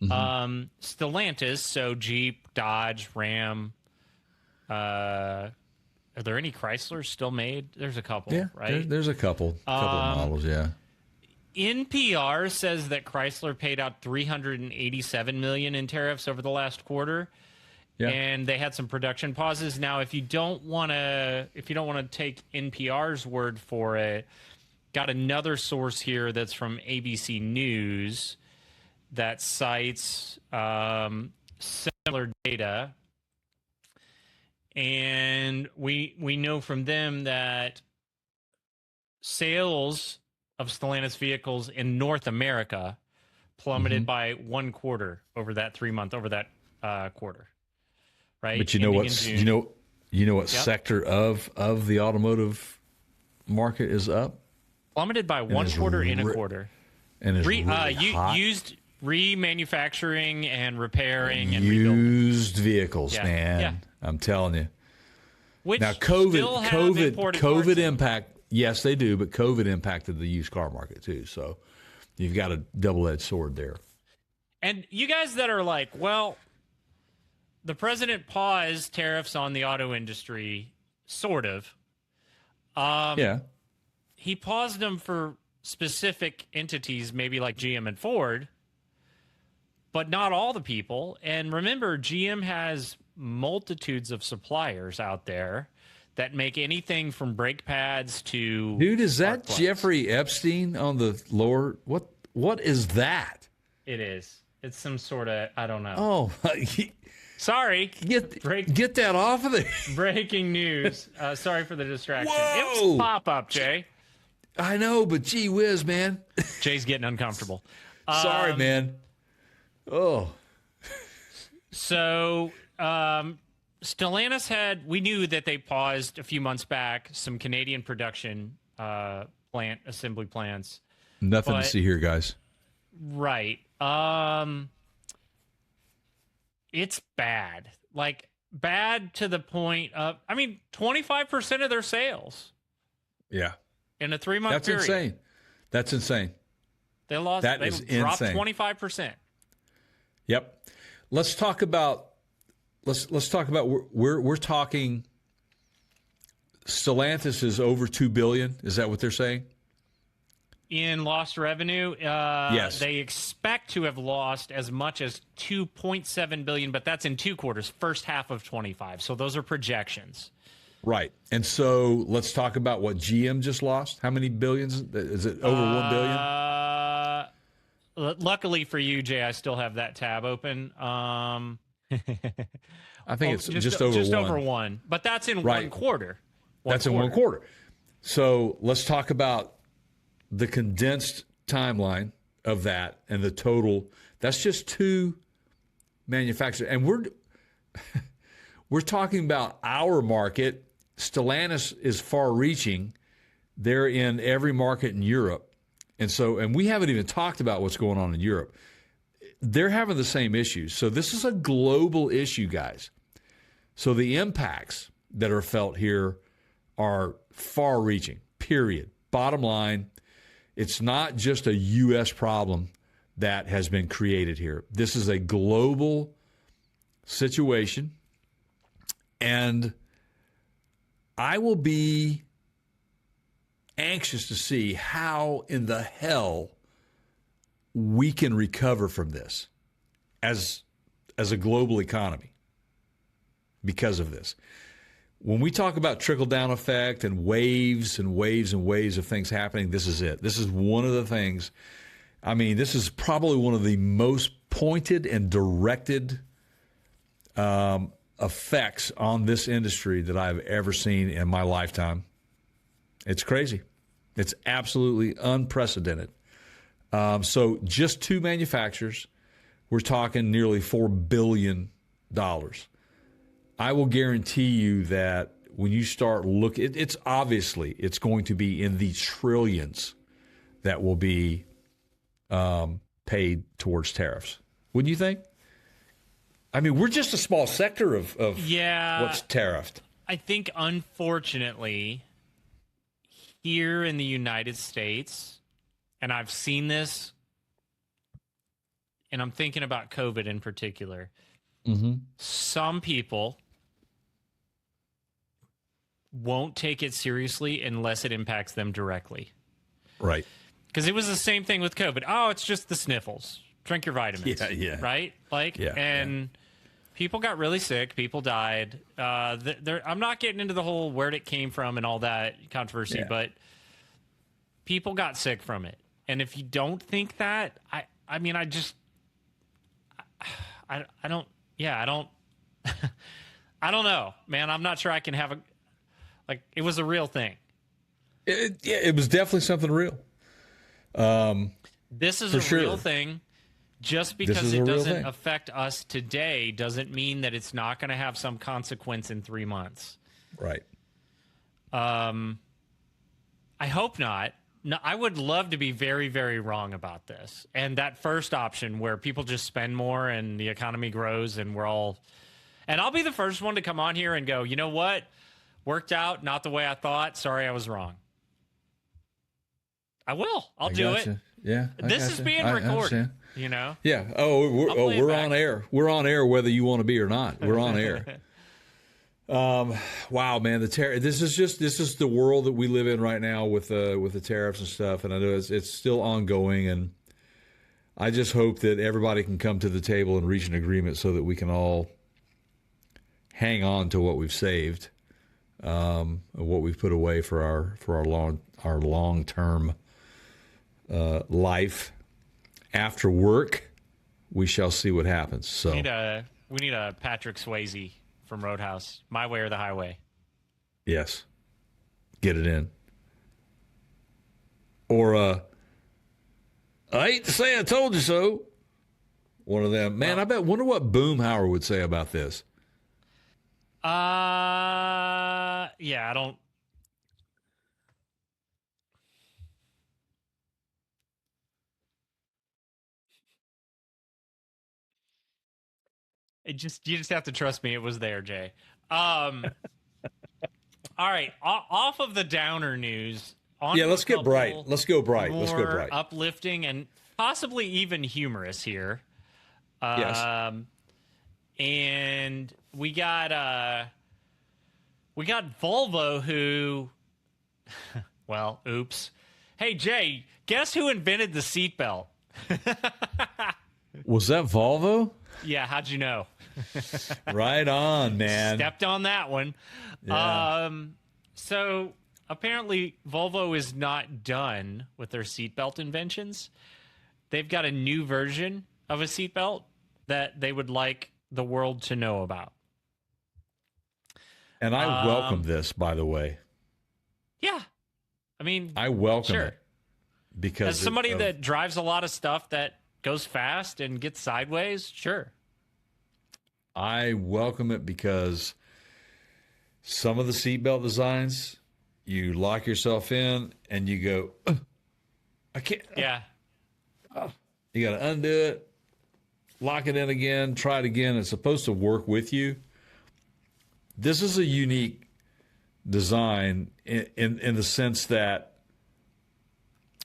Stellantis, so Jeep, Dodge, Ram. Are there any Chryslers still made? There's a couple, right? There's a couple of models, yeah. NPR says that Chrysler paid out $387 million in tariffs over the last quarter, and they had some production pauses. Now, if you don't want to take NPR's word for it, got another source here that's from ABC News that cites similar data, and we know from them that sales of Stellantis vehicles in North America plummeted by 1/4 over that 3-month quarter, right? But you know what sector of the automotive market is up? Plummeted by 1/4 in a quarter, and is really hot. Used remanufacturing and repairing and used vehicles, man. Yeah. I'm telling you. Which now, COVID impact. Yes, they do, but COVID impacted the used car market too. So you've got a double-edged sword there. And you guys that are like, well, the president paused tariffs on the auto industry, sort of. He paused them for specific entities, maybe like GM and Ford, but not all the people. And remember, GM has multitudes of suppliers out there that make anything from brake pads to... Dude, is that Jeffrey Epstein on the lower... What is that? It is. It's some sort of... I don't know. Oh, sorry. Get that off of there. Breaking news. Sorry for the distraction. Whoa! It was pop-up, Jay. I know, but gee whiz, man. Jay's getting uncomfortable. Sorry, man. Oh. So... Stellantis we knew that they paused a few months back some Canadian production assembly plants. Nothing to see here, guys. Right. It's bad. Like bad to the point of, 25% of their sales. Yeah. In a 3-month period. That's insane. That's insane. They lost. That they is dropped insane. 25%. Yep. Let's talk about. Let's talk about. We're talking. Stellantis is over $2 billion. Is that what they're saying? In lost revenue, yes. They expect to have lost as much as $2.7 billion, but that's in 2 quarters, first half of 25. So those are projections. Right. And so let's talk about what GM just lost. How many billions? Is it over $1 billion? Luckily for you, Jay, I still have that tab open. I think it's just over one. But that's in one quarter. In one quarter. So let's talk about the condensed timeline of that and the total. That's just 2 manufacturers. And we're talking about our market. Stellantis is far reaching. They're in every market in Europe. And we haven't even talked about what's going on in Europe. They're having the same issues. So this is a global issue, guys. So the impacts that are felt here are far reaching, period. Bottom line, it's not just a U.S. problem that has been created here. This is a global situation. And I will be anxious to see how in the hell we can recover from this as a global economy because of this. When we talk about trickle-down effect and waves and waves and waves of things happening, this is it. This is one of the things. This is probably one of the most pointed and directed effects on this industry that I've ever seen in my lifetime. It's crazy. It's absolutely unprecedented. So just 2 manufacturers, we're talking nearly $4 billion. I will guarantee you that when you start looking, it's going to be in the trillions that will be paid towards tariffs. Wouldn't you think? We're just a small sector of what's tariffed. I think, unfortunately, here in the United States, and I've seen this, and I'm thinking about COVID in particular, some people won't take it seriously unless it impacts them directly. Right. Because it was the same thing with COVID. Oh, it's just the sniffles. Drink your vitamins. Yeah. Right? People got really sick. People died. I'm not getting into the whole where it came from and all that controversy, but people got sick from it. And if you don't think that, I don't I don't know, man. I'm not sure I can have it was a real thing. It was definitely something real. This is a real thing. Just because it doesn't affect us today doesn't mean that it's not going to have some consequence in 3 months. Right. I hope not. No, I would love to be very, very wrong about this. And that first option where people just spend more and the economy grows and and I'll be the first one to come on here and go, you know what? Worked out, not the way I thought. Sorry, I was wrong. I will. I'll do it. Yeah. This is being recorded. You know? Yeah. We're on air. We're on air whether you want to be or not. We're on air. Wow, man. This is the world that we live in right now with the tariffs and stuff. And I know it's still ongoing. And I just hope that everybody can come to the table and reach an agreement so that we can all hang on to what we've saved, what we've put away for our long-term life. After work, we shall see what happens. So we need a Patrick Swayze from Roadhouse. My Way or the Highway. Yes. Get it in. Or I hate to say I told you so. One of them. Man, wonder what Boomhauer would say about this. Yeah, I don't You just have to trust me. It was there, Jay. All right, off of the downer news. Let's get bright. Let's go bright. More Let's go bright. Uplifting and possibly even humorous here. Yes. And we got Volvo who, well, oops. Hey Jay, guess who invented the seatbelt? Was that Volvo? Yeah, how'd you know? Right on, man. Stepped on that one. Yeah. So apparently Volvo is not done with their seatbelt inventions. They've got a new version of a seatbelt that they would like the world to know about. And I welcome this, by the way. Yeah. I mean, I welcome sure. it. Because as somebody that drives a lot of stuff that goes fast and gets sideways, sure. I welcome it because some of the seatbelt designs, you lock yourself in and you go, I can't. Yeah. You got to undo it, lock it in again, try it again. It's supposed to work with you. This is a unique design in the sense that,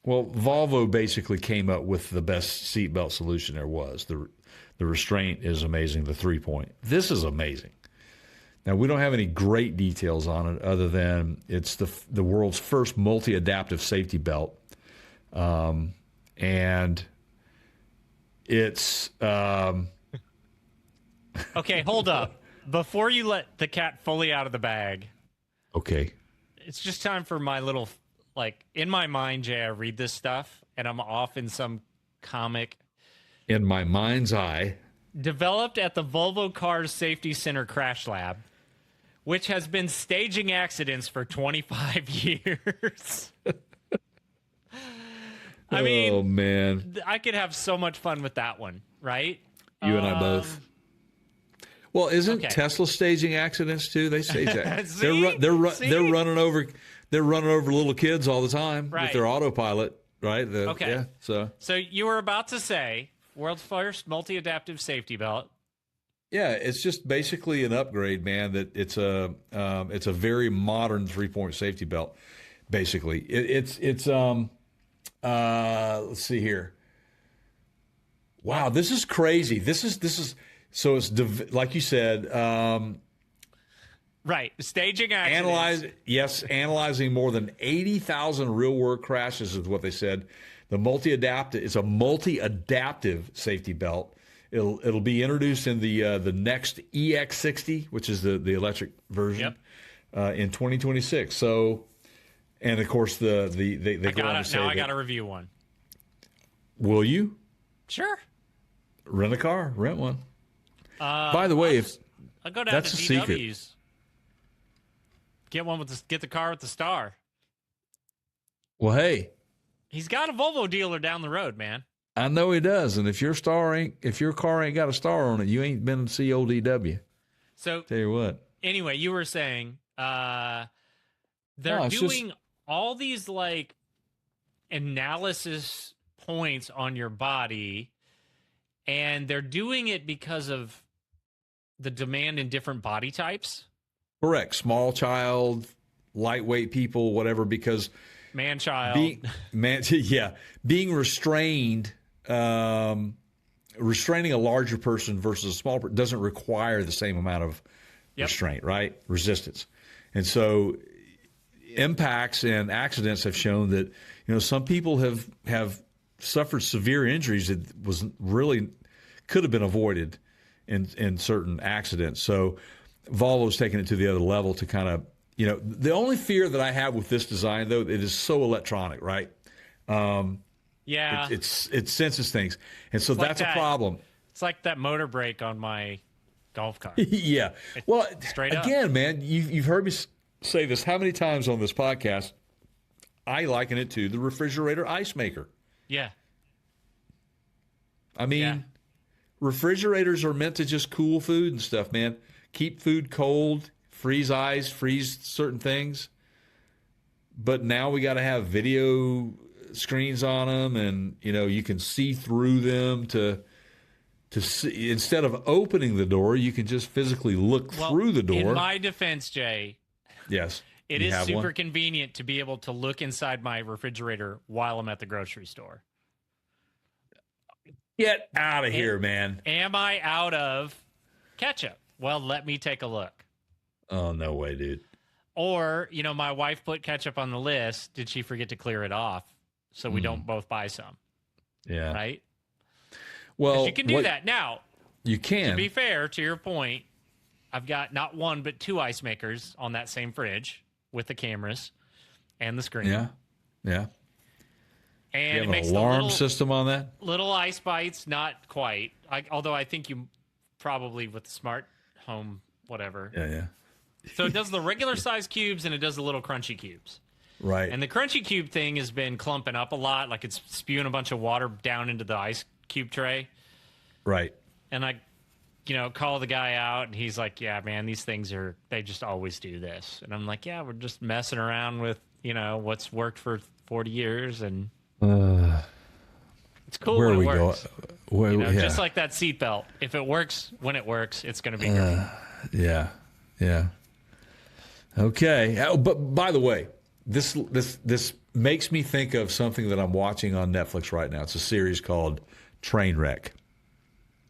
well, Volvo basically came up with the best seatbelt solution there was. The restraint is amazing, the 3-point. This is amazing. Now, we don't have any great details on it other than it's the world's first multi-adaptive safety belt. And it's... Okay, hold up. Before you let the cat fully out of the bag... Okay. It's just time for my little... Like, in my mind, Jay, I read this stuff, and I'm off in some comic. In my mind's eye. Developed at the Volvo Cars Safety Center Crash Lab, which has been staging accidents for 25 years. I mean, oh, man. I could have so much fun with that one, right? You and I both. Well, isn't Tesla staging accidents too? They stage that. They're running over little kids all the time with their autopilot, right? Okay. Yeah, so you were about to say world's first multi-adaptive safety belt. Yeah, it's just basically an upgrade, man. That it's a very modern 3-point safety belt. Basically, it's let's see here. Wow, this is crazy. This is. So it's like you said, right? Staging accidents. Analyzing more than 80,000 real-world crashes is what they said. The multi-adaptive is a multi-adaptive safety belt. It'll be introduced in the next EX60, which is the electric version, in 2026. So, and of course they go on to say I got to review one. Will you? Sure. Rent one. By the way, I'll go down that's to a DW's. secret. Get the car with the star. Well, hey, he's got a Volvo dealer down the road, man. I know he does, and if your car ain't got a star on it, you ain't been to see old DW. So tell you what. Anyway, you were saying they're doing all these like analysis points on your body, and they're doing it because of the demand in different body types. Correct. Small child, lightweight people, whatever, because man-child. Being restrained, restraining a larger person versus a small person doesn't require the same amount of restraint, right? Resistance. And so impacts and accidents have shown that, some people have suffered severe injuries that could have been avoided in certain accidents. So Volvo's taking it to the other level to kind of, the only fear that I have with this design, though, it is so electronic, right? It senses things. And so that's a problem. It's like that motor brake on my golf cart. Yeah. Well, straight up. Again, man, you've heard me say this how many times on this podcast? I liken it to the refrigerator ice maker. Yeah. I mean, refrigerators are meant to just cool food and stuff, man. Keep food cold, freeze ice, freeze certain things. But now we got to have video screens on them, and you can see through them to to see, instead of opening the door, you can just physically look through the door. In my defense, Jay, yes, it is super convenient to be able to look inside my refrigerator while I'm at the grocery store. Get out of here, man. Am I out of ketchup? Well, let me take a look. Oh, no way, dude. Or, my wife put ketchup on the list. Did she forget to clear it off so we don't both buy some? Yeah. Right? Well, you can do that. Now, you can. To be fair, to your point, I've got not one but two ice makers on that same fridge with the cameras and the screen. Yeah. Yeah. And you have an alarm system on that? Little ice bites, not quite. Although I think you probably with the smart home, whatever. Yeah. So it does the regular size cubes and it does the little crunchy cubes. Right. And the crunchy cube thing has been clumping up a lot, like it's spewing a bunch of water down into the ice cube tray. Right. And I, call the guy out and he's like, yeah, man, these things they just always do this. And I'm like, yeah, we're just messing around with, what's worked for 40 years and it's cool when it works. Just like that seatbelt. If it works when it works, it's going to be great. Yeah. Okay. But by the way, this makes me think of something that I'm watching on Netflix right now. It's a series called Trainwreck.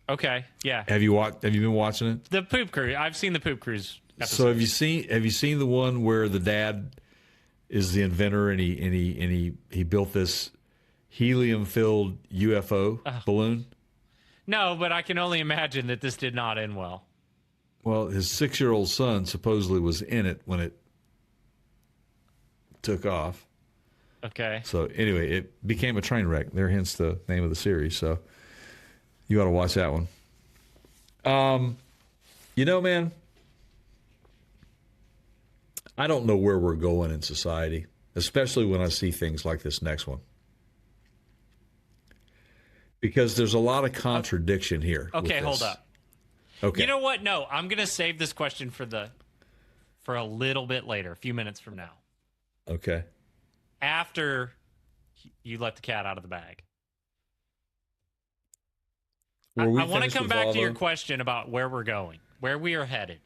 Okay. Yeah. Have you been watching it? The Poop Cruise. I've seen the Poop Cruise episode. So have you seen the one where the dad is the inventor and he built this helium-filled UFO balloon? No, but I can only imagine that this did not end well. Well, his 6-year-old son supposedly was in it when it took off. Okay. So anyway, it became a train wreck. There, hence the name of the series. So you ought to watch that one. Man, I don't know where we're going in society, especially when I see things like this next one. Because there's a lot of contradiction here. Okay, hold up. Okay. You know what? No, I'm going to save this question for a little bit later, a few minutes from now. Okay. After you let the cat out of the bag. I want to come back to your question about where we're going, where we are headed.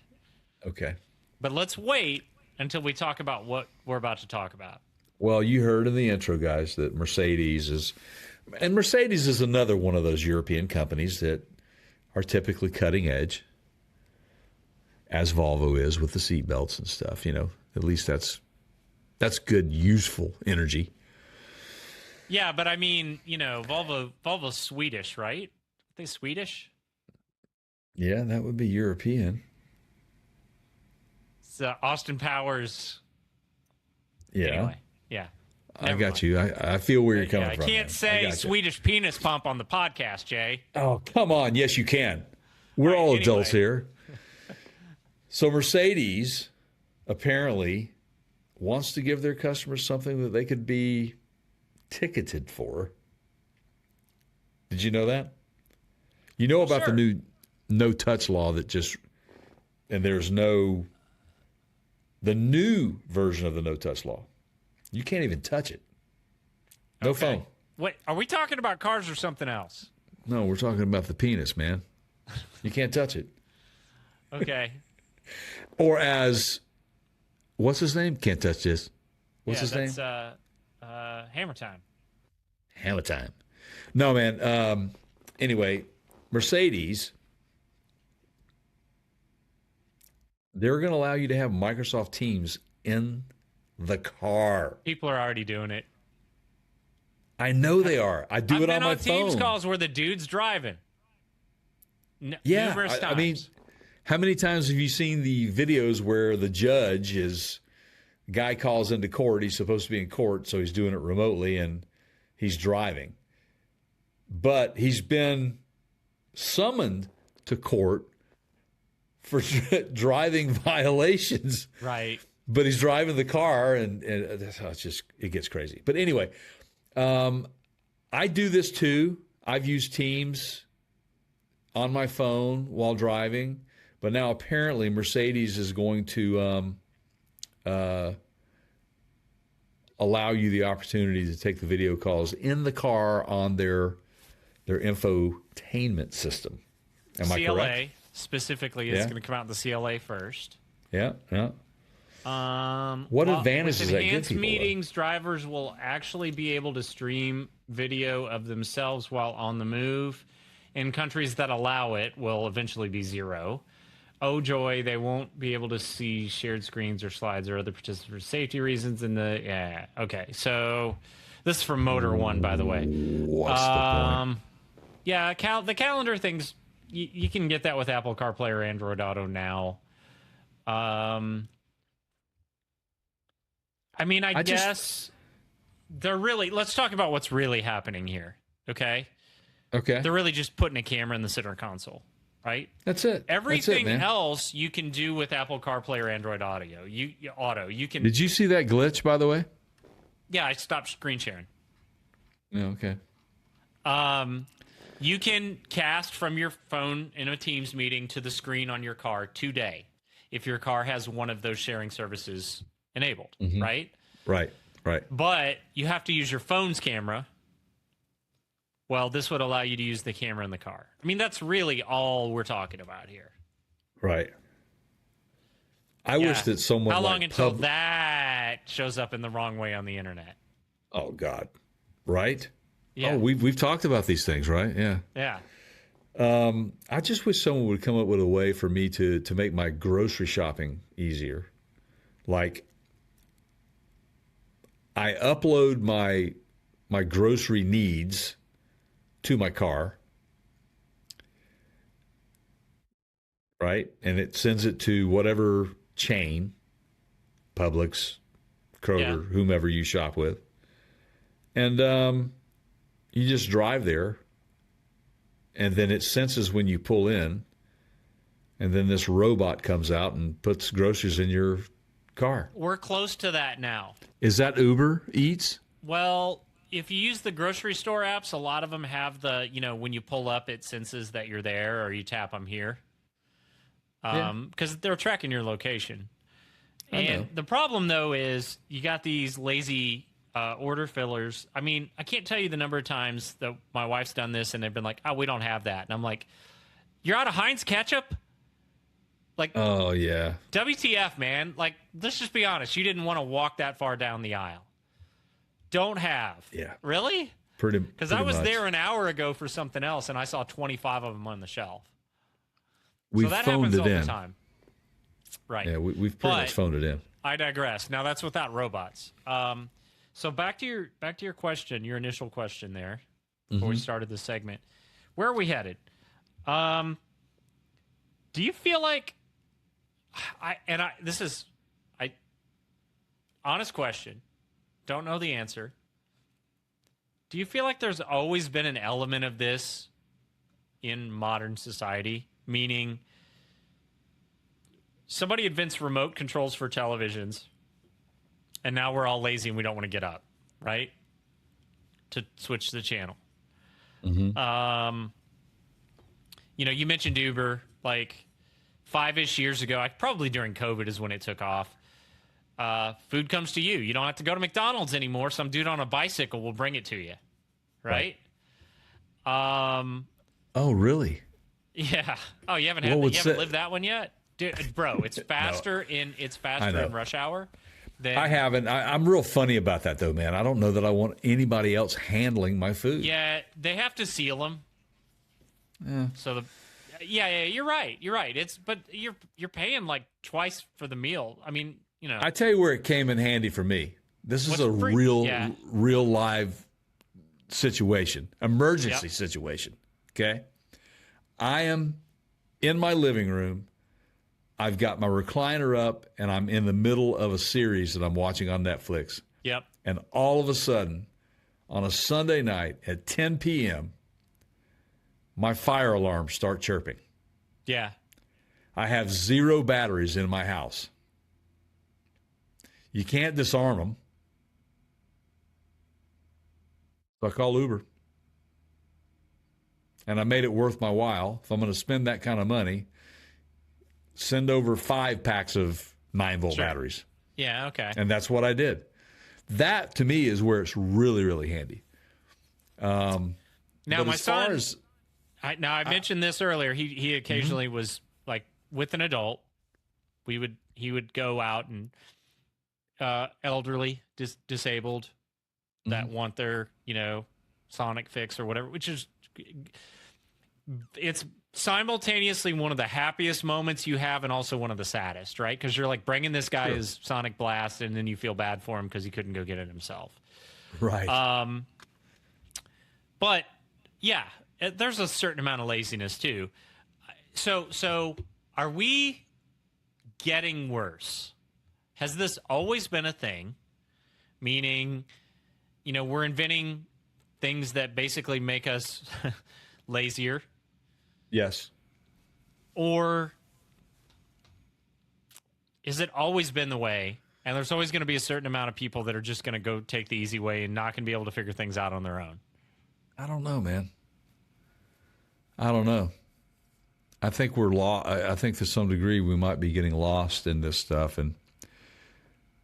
Okay. But let's wait until we talk about what we're about to talk about. Well, you heard in the intro, guys, that Mercedes is another one of those European companies that are typically cutting edge, as Volvo is with the seatbelts and stuff. At least that's good, useful energy. Yeah, but I mean, Volvo's Swedish, right? Are they Swedish? Yeah, that would be European. It's Austin Powers. Yeah. Anyway, yeah. I got you. I feel where you're coming from. I can't say Swedish penis pump on the podcast, Jay. Oh, come on. Yes, you can. We're all adults here. So Mercedes apparently wants to give their customers something that they could be ticketed for. Did you know that? You know about the new no-touch law that there's the new version of the no-touch law. You can't even touch it. No phone. Wait, are we talking about cars or something else? No, we're talking about the penis, man. You can't touch it. Okay. Or what's his name? Can't touch this. What's his name? Hammer Time. Hammer Time. No, man. Anyway, Mercedes, they're going to allow you to have Microsoft Teams in the car. People are already doing it. I know they are. I do it on my phone. I've been on Teams calls where the dude's driving. Numerous times. I mean, how many times have you seen the videos where the guy calls into court, he's supposed to be in court, so he's doing it remotely, and he's driving. But he's been summoned to court for driving violations. Right. But he's driving the car, and it gets crazy. But anyway, I do this too. I've used Teams on my phone while driving, but now apparently Mercedes is going to allow you the opportunity to take the video calls in the car on their their infotainment system. Am I CLA correct? specifically is going to come out in the CLA first. Yeah, yeah. What advantage does that give people? With enhanced meetings, drivers will actually be able to stream video of themselves while on the move. In countries that allow it, will eventually be 0. Oh joy, they won't be able to see shared screens or slides or other participants for safety reasons. Okay, so this is from Motor One, by the way. What's the point? Yeah, the calendar things, you can get that with Apple CarPlay or Android Auto now. I guess they're really. Let's talk about what's really happening here. Okay. Okay. They're really just putting a camera in the center console, right? That's it. Everything That's it, man. else you can do with Apple CarPlay or Android Auto. You can. Did you see that glitch, by the way? Yeah, I stopped screen sharing. Yeah, okay. You can cast from your phone in a Teams meeting to the screen on your car today, if your car has one of those sharing services enabled, right? Right. But you have to use your phone's camera. Well, this would allow you to use the camera in the car. I mean, that's really all we're talking about here. Right. I wish that someone. How long until that shows up in the wrong way on the internet? Oh God. Right. Yeah. Oh, we've talked about these things, right? Yeah. Yeah. I just wish someone would come up with a way for me to make my grocery shopping easier. Like, I upload my grocery needs to my car, right? And it sends it to whatever chain, Publix, Kroger, whomever you shop with. And you just drive there, and then it senses when you pull in, and then this robot comes out and puts groceries in your car. We're close to that now. Is that Uber Eats? Well, if you use the grocery store apps, a lot of them have the, when you pull up, it senses that you're there, or you tap them here. Because they're tracking your location. And the problem, though, is you got these lazy order fillers. I mean, I can't tell you the number of times that my wife's done this, and they've been like, oh, we don't have that. And I'm like, you're out of Heinz ketchup? Like, oh, yeah. WTF, man. Like, let's just be honest. You didn't want to walk that far down the aisle. Don't have. Yeah. Really? Pretty Because I was much there an hour ago for something else, and I saw 25 of them on the shelf. We've so that phoned happens it all in. the time. Right. Yeah, we've pretty much phoned it in. I digress. Now, that's without robots. So back to your question, your initial question there, before we started this segment. Where are we headed? Do you feel like honest question, don't know the answer. Do you feel like there's always been an element of this in modern society? Meaning, somebody invents remote controls for televisions, and now we're all lazy and we don't want to get up, right? To switch the channel. You mentioned Uber, like 5-ish years ago, probably during COVID is when it took off. Food comes to you. You don't have to go to McDonald's anymore. Some dude on a bicycle will bring it to you, right? Oh, really? Yeah. Oh, you haven't lived that one yet? Dude, bro, it's faster in rush hour. I haven't. I'm real funny about that, though, man. I don't know that I want anybody else handling my food. Yeah, they have to seal them. Yeah. So you're right. You're right. But you're paying like twice for the meal. I mean, I tell you where it came in handy for me. This is real live situation, emergency situation. Okay, I am in my living room. I've got my recliner up, and I'm in the middle of a series that I'm watching on Netflix. Yep. And all of a sudden, on a Sunday night at 10 p.m., my fire alarms start chirping. Yeah. I have 0 batteries in my house. You can't disarm them. So I call Uber. And I made it worth my while. If I'm going to spend that kind of money, send over 5 packs of 9-volt batteries. Yeah, okay. And that's what I did. That, to me, is where it's really, really handy. Now, but my as far son, as I mentioned this earlier. He occasionally was like with an adult. He would go out and elderly, disabled that want their sonic fix or whatever, which is it's simultaneously one of the happiest moments you have and also one of the saddest, right? Because you're like bringing this guy his sonic blast and then you feel bad for him because he couldn't go get it himself. Right. But yeah, there's a certain amount of laziness too. So are we getting worse? Has this always been a thing? Meaning, we're inventing things that basically make us lazier. Yes. Or is it always been the way? And there's always going to be a certain amount of people that are just going to go take the easy way and not going to be able to figure things out on their own. I don't know, man. I don't know. I think we're I think to some degree we might be getting lost in this stuff. And,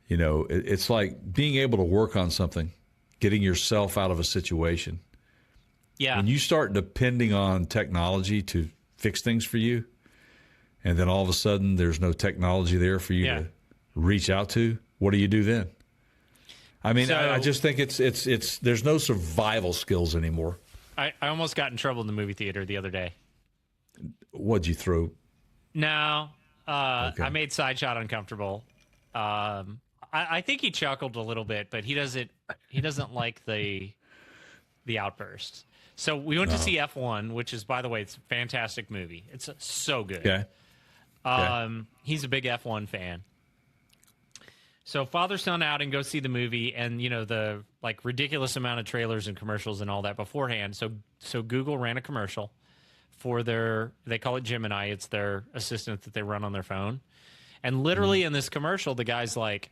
it's like being able to work on something, getting yourself out of a situation. Yeah. When you start depending on technology to fix things for you, and then all of a sudden there's no technology there for you to reach out to, what do you do then? I mean, I just think it's there's no survival skills anymore. I almost got in trouble in the movie theater the other day. What'd you throw? No, I made Sideshot uncomfortable. I think he chuckled a little bit, but he doesn't like the outbursts. So we went to see F1, which is, by the way, it's a fantastic movie. It's so good. Okay. He's a big F1 fan. So father-son out and go see the movie, and the like ridiculous amount of trailers and commercials and all that beforehand. So Google ran a commercial for they call it Gemini. It's their assistant that they run on their phone. And literally in this commercial, the guy's like,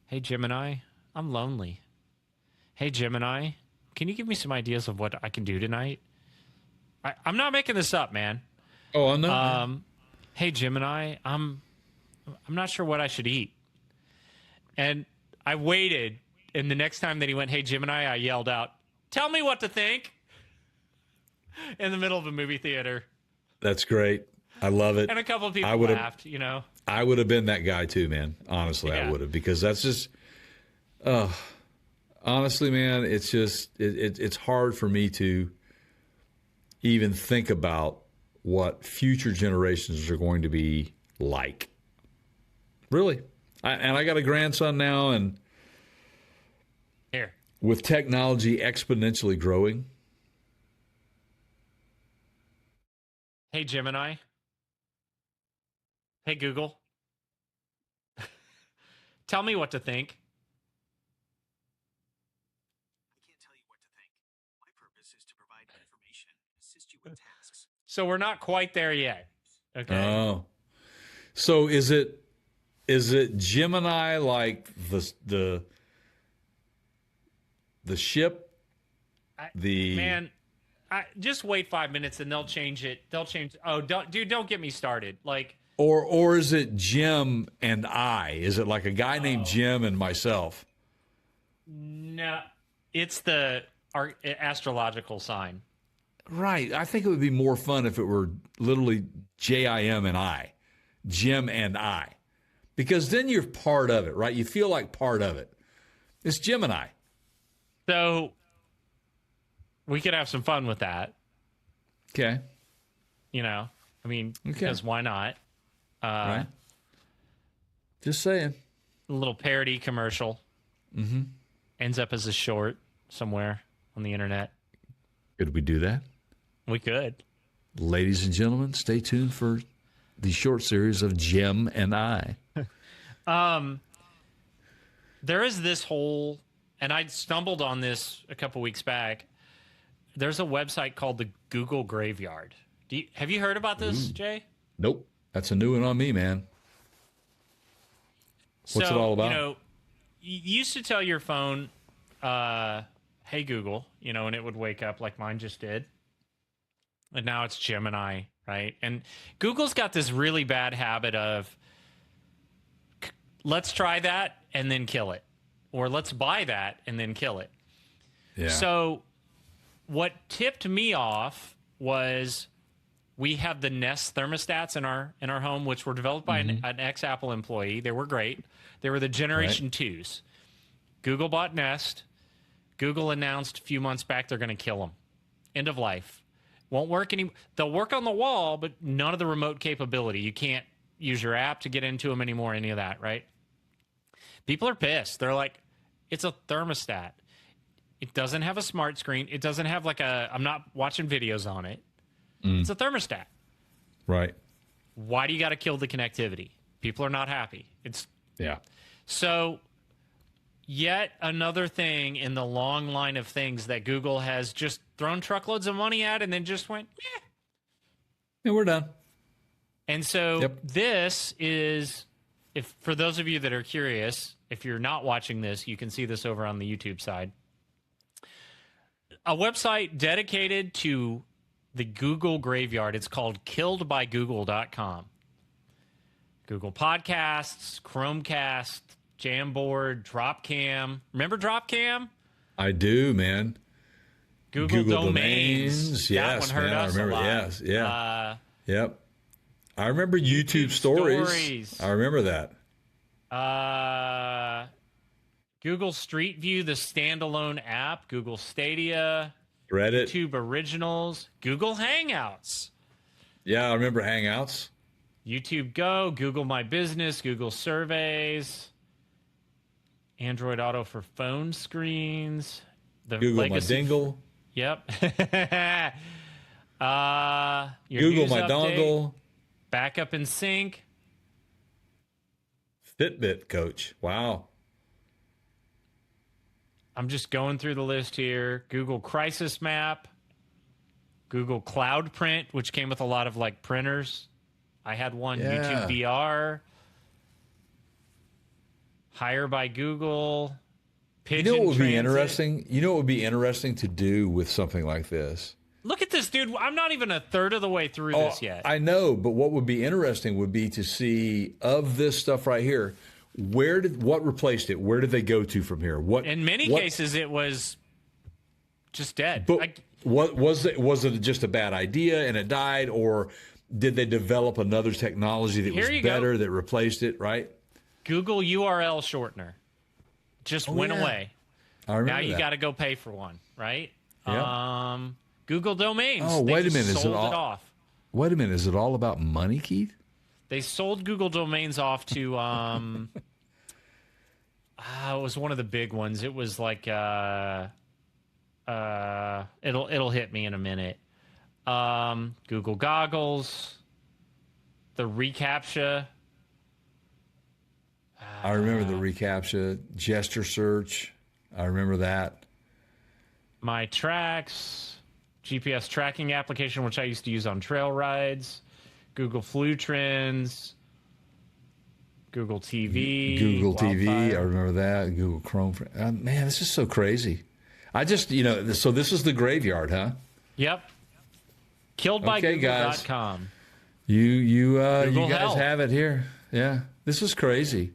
"Hey Gemini, I'm lonely. Hey Gemini, can you give me some ideas of what I can do tonight?" I'm not making this up, man. Oh, I know. Hey Gemini, I'm not sure what I should eat. And I waited, and the next time that he went, "Hey Gemini," I yelled out, "Tell me what to think," in the middle of a movie theater. That's great. I love it. And a couple of people laughed, I would have been that guy too, man. Honestly, I would have, because that's just, honestly, man, it's just, it's hard for me to even think about what future generations are going to be like. Really. I got a grandson now, and here, with technology exponentially growing. Hey Gemini. Hey Google. Tell me what to think. I can't tell you what to think. My purpose is to provide information, assist you with tasks. So we're not quite there yet. Okay. Oh. So is it Gemini like the ship? Just wait 5 minutes and they'll change it. Oh, don't get me started. Like, or is it Jim and I? Is it like a guy named Jim and myself? No, it's the astrological sign. Right. I think it would be more fun if it were literally JIM and I, Jim and I, because then you're part of it, right? You feel like part of it. It's Gemini. So we could have some fun with that. Okay. Because why not? Right. Just saying. A little parody commercial. Mm-hmm. Ends up as a short somewhere on the internet. Could we do that? We could. Ladies and gentlemen, stay tuned for the short series of Jim and I. There is this whole, and I stumbled on this a couple weeks back. There's a website called the Google Graveyard. Have you heard about this, Jay? Nope. That's a new one on me, man. What's it all about? You used to tell your phone, "Hey Google," and it would wake up like mine just did. And now it's Gemini, right? And Google's got this really bad habit of, let's try that and then kill it. Or let's buy that and then kill it. Yeah. So what tipped me off was we have the Nest thermostats in our home, which were developed by an ex-Apple employee. They were great. They were the Generation 2s. Google bought Nest. Google announced a few months back they're going to kill them. End of life. Won't work anymore. They'll work on the wall, but none of the remote capability. You can't use your app to get into them anymore, any of that, right? People are pissed. They're like, it's a thermostat. It doesn't have a smart screen. It doesn't have like I'm not watching videos on it. It's a thermostat. Right. Why do you got to kill the connectivity? People are not happy. So yet another thing in the long line of things that Google has just thrown truckloads of money at and then just went, Yeah, we're done. And so this is, if for those of you that are curious, if you're not watching this, you can see this over on the YouTube side. A website dedicated to the Google graveyard. It's called killedbygoogle.com. Google Podcasts, Chromecast, Jamboard, Dropcam. Remember Dropcam? I do, man. Google Domains. Yes, that one hurt us a lot. Yes, yeah. Yep. I remember YouTube stories. I remember that. Google Street View, the standalone app, Google Stadia, Reddit, YouTube Originals, Google Hangouts. Yeah, I remember Hangouts. YouTube Go, Google My Business, Google Surveys, Android Auto for phone screens, the Google My Dingle. Yep. Google My Dongle. Backup and Sync. Fitbit Coach. Wow. I'm just going through the list here. Google Crisis Map. Google Cloud Print, which came with a lot of like printers. I had one. YouTube VR. Hire by Google. Pigeon You know what would be Transit. interesting? You know what would be interesting to do with something like this? Look at this, dude. I'm not even a third of the way through this yet. I know, but what would be interesting would be to see of this stuff right here. What replaced it? Where did they go to from here? In many cases, it was just dead. But what was it? Was it just a bad idea and it died, or did they develop another technology that was better that replaced it? Right? Google URL shortener just went away. I remember now you that. got to go pay for one, right? Yeah. Google Domains. Oh, wait a minute! Is it off? Wait a minute! Is it all about money, Keith? They sold Google Domains off to it was one of the big ones. It was like it'll hit me in a minute. Google Goggles, the reCAPTCHA. I remember the reCAPTCHA, gesture search. I remember that. My Tracks, GPS tracking application, which I used to use on trail rides. Google Flu Trends, Google TV. Google TV, Wildfire. I remember that. Google Chrome. Man, this is so crazy. I just, so this is the graveyard, huh? Yep. Killedbygoogle.com. You guys Health. have it here. Yeah, this is crazy.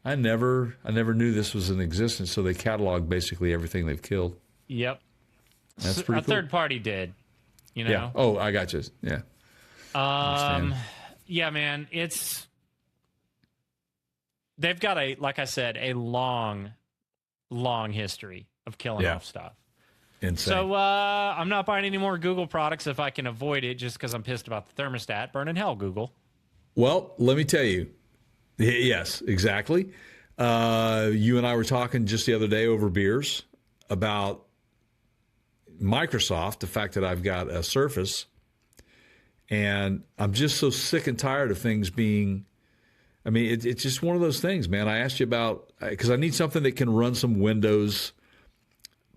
I never knew this was in existence, so they catalog basically everything they've killed. Yep. That's pretty cool. A third party did, Yeah. Oh, I got you. Yeah. Yeah, man, they've got like I said, a long history of killing off stuff. Insane. So I'm not buying any more Google products if I can avoid it just because I'm pissed about the thermostat. Burn in hell, Google. Well, let me tell you. Yes, exactly. You and I were talking just the other day over beers about Microsoft, the fact that I've got a Surface, and I'm just so sick and tired of things being, it's just one of those things, man. I asked you about, because I need something that can run some Windows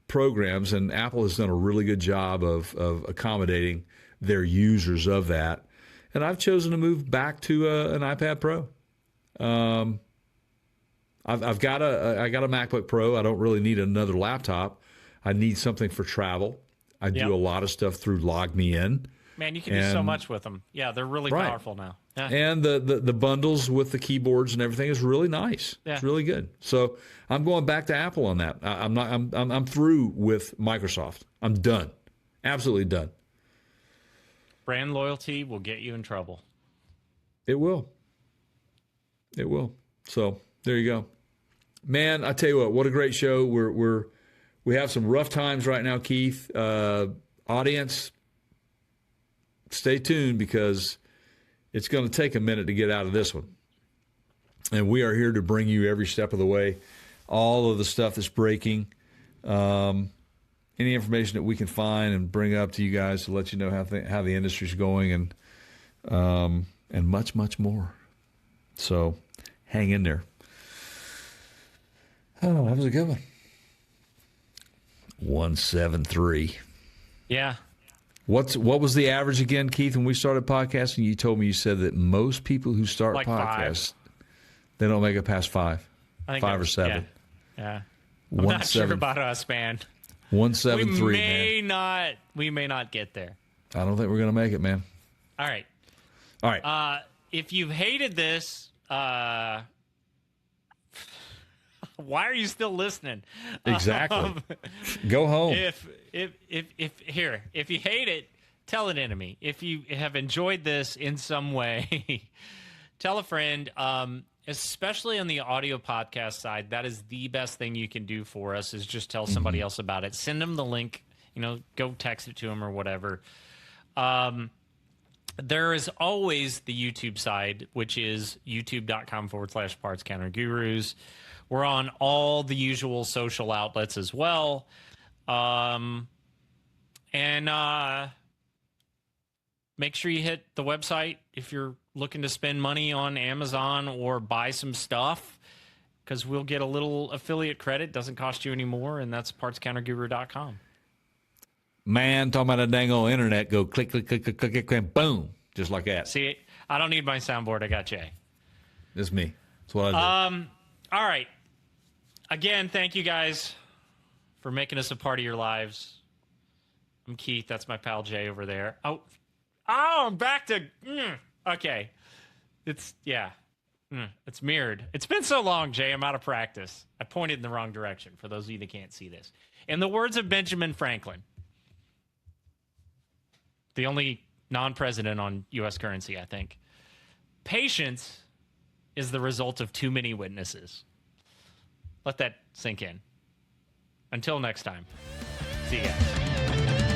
programs, and Apple has done a really good job of accommodating their users of that. And I've chosen to move back to an iPad Pro. I've got a MacBook Pro. I don't really need another laptop. I need something for travel. I do a lot of stuff through LogMeIn. Man, you can do so much with them. Yeah, they're really powerful now. Yeah. And the bundles with the keyboards and everything is really nice. Yeah. It's really good. So I'm going back to Apple on that. I'm through with Microsoft. I'm done. Absolutely done. Brand loyalty will get you in trouble. It will. It will. So there you go. Man, I tell you what a great show. We have some rough times right now, Keith. Audience, stay tuned because it's going to take a minute to get out of this one. And we are here to bring you every step of the way, all of the stuff that's breaking, any information that we can find and bring up to you guys to let you know how the industry's going and much, much more. So hang in there. Oh, that was a good one. 173. Yeah. What was the average again, Keith, when we started podcasting? You told me, you said that most people who start like podcasts, 5. They don't make it past 5. I think 5 or 7. Yeah. I'm not sure about us, man. 173, man. We may not get there. I don't think we're going to make it, man. All right. All right. If you've hated this, why are you still listening? Exactly. Go home. If you hate it, tell an enemy. If you have enjoyed this in some way, tell a friend. Especially on the audio podcast side, that is the best thing you can do for us is just tell somebody else about it. Send them the link, go text it to them or whatever. There is always the YouTube side, which is youtube.com/Parts Counter Gurus. We're on all the usual social outlets as well. Make sure you hit the website if you're looking to spend money on Amazon or buy some stuff, because we'll get a little affiliate credit. Doesn't cost you any more, and that's partscounterguru.com. Man, talking about a dang old internet, go click, click, click, click, click, click, boom, just like that. See, I don't need my soundboard. I got Jay. It's me. That's what I do. All right. Again, thank you guys for making us a part of your lives. I'm Keith. That's my pal Jay over there. Oh, I'm back to... okay. It's mirrored. It's been so long, Jay. I'm out of practice. I pointed in the wrong direction for those of you that can't see this. In the words of Benjamin Franklin, the only non-president on U.S. currency, I think, patience is the result of too many witnesses. Let that sink in. Until next time. See you guys.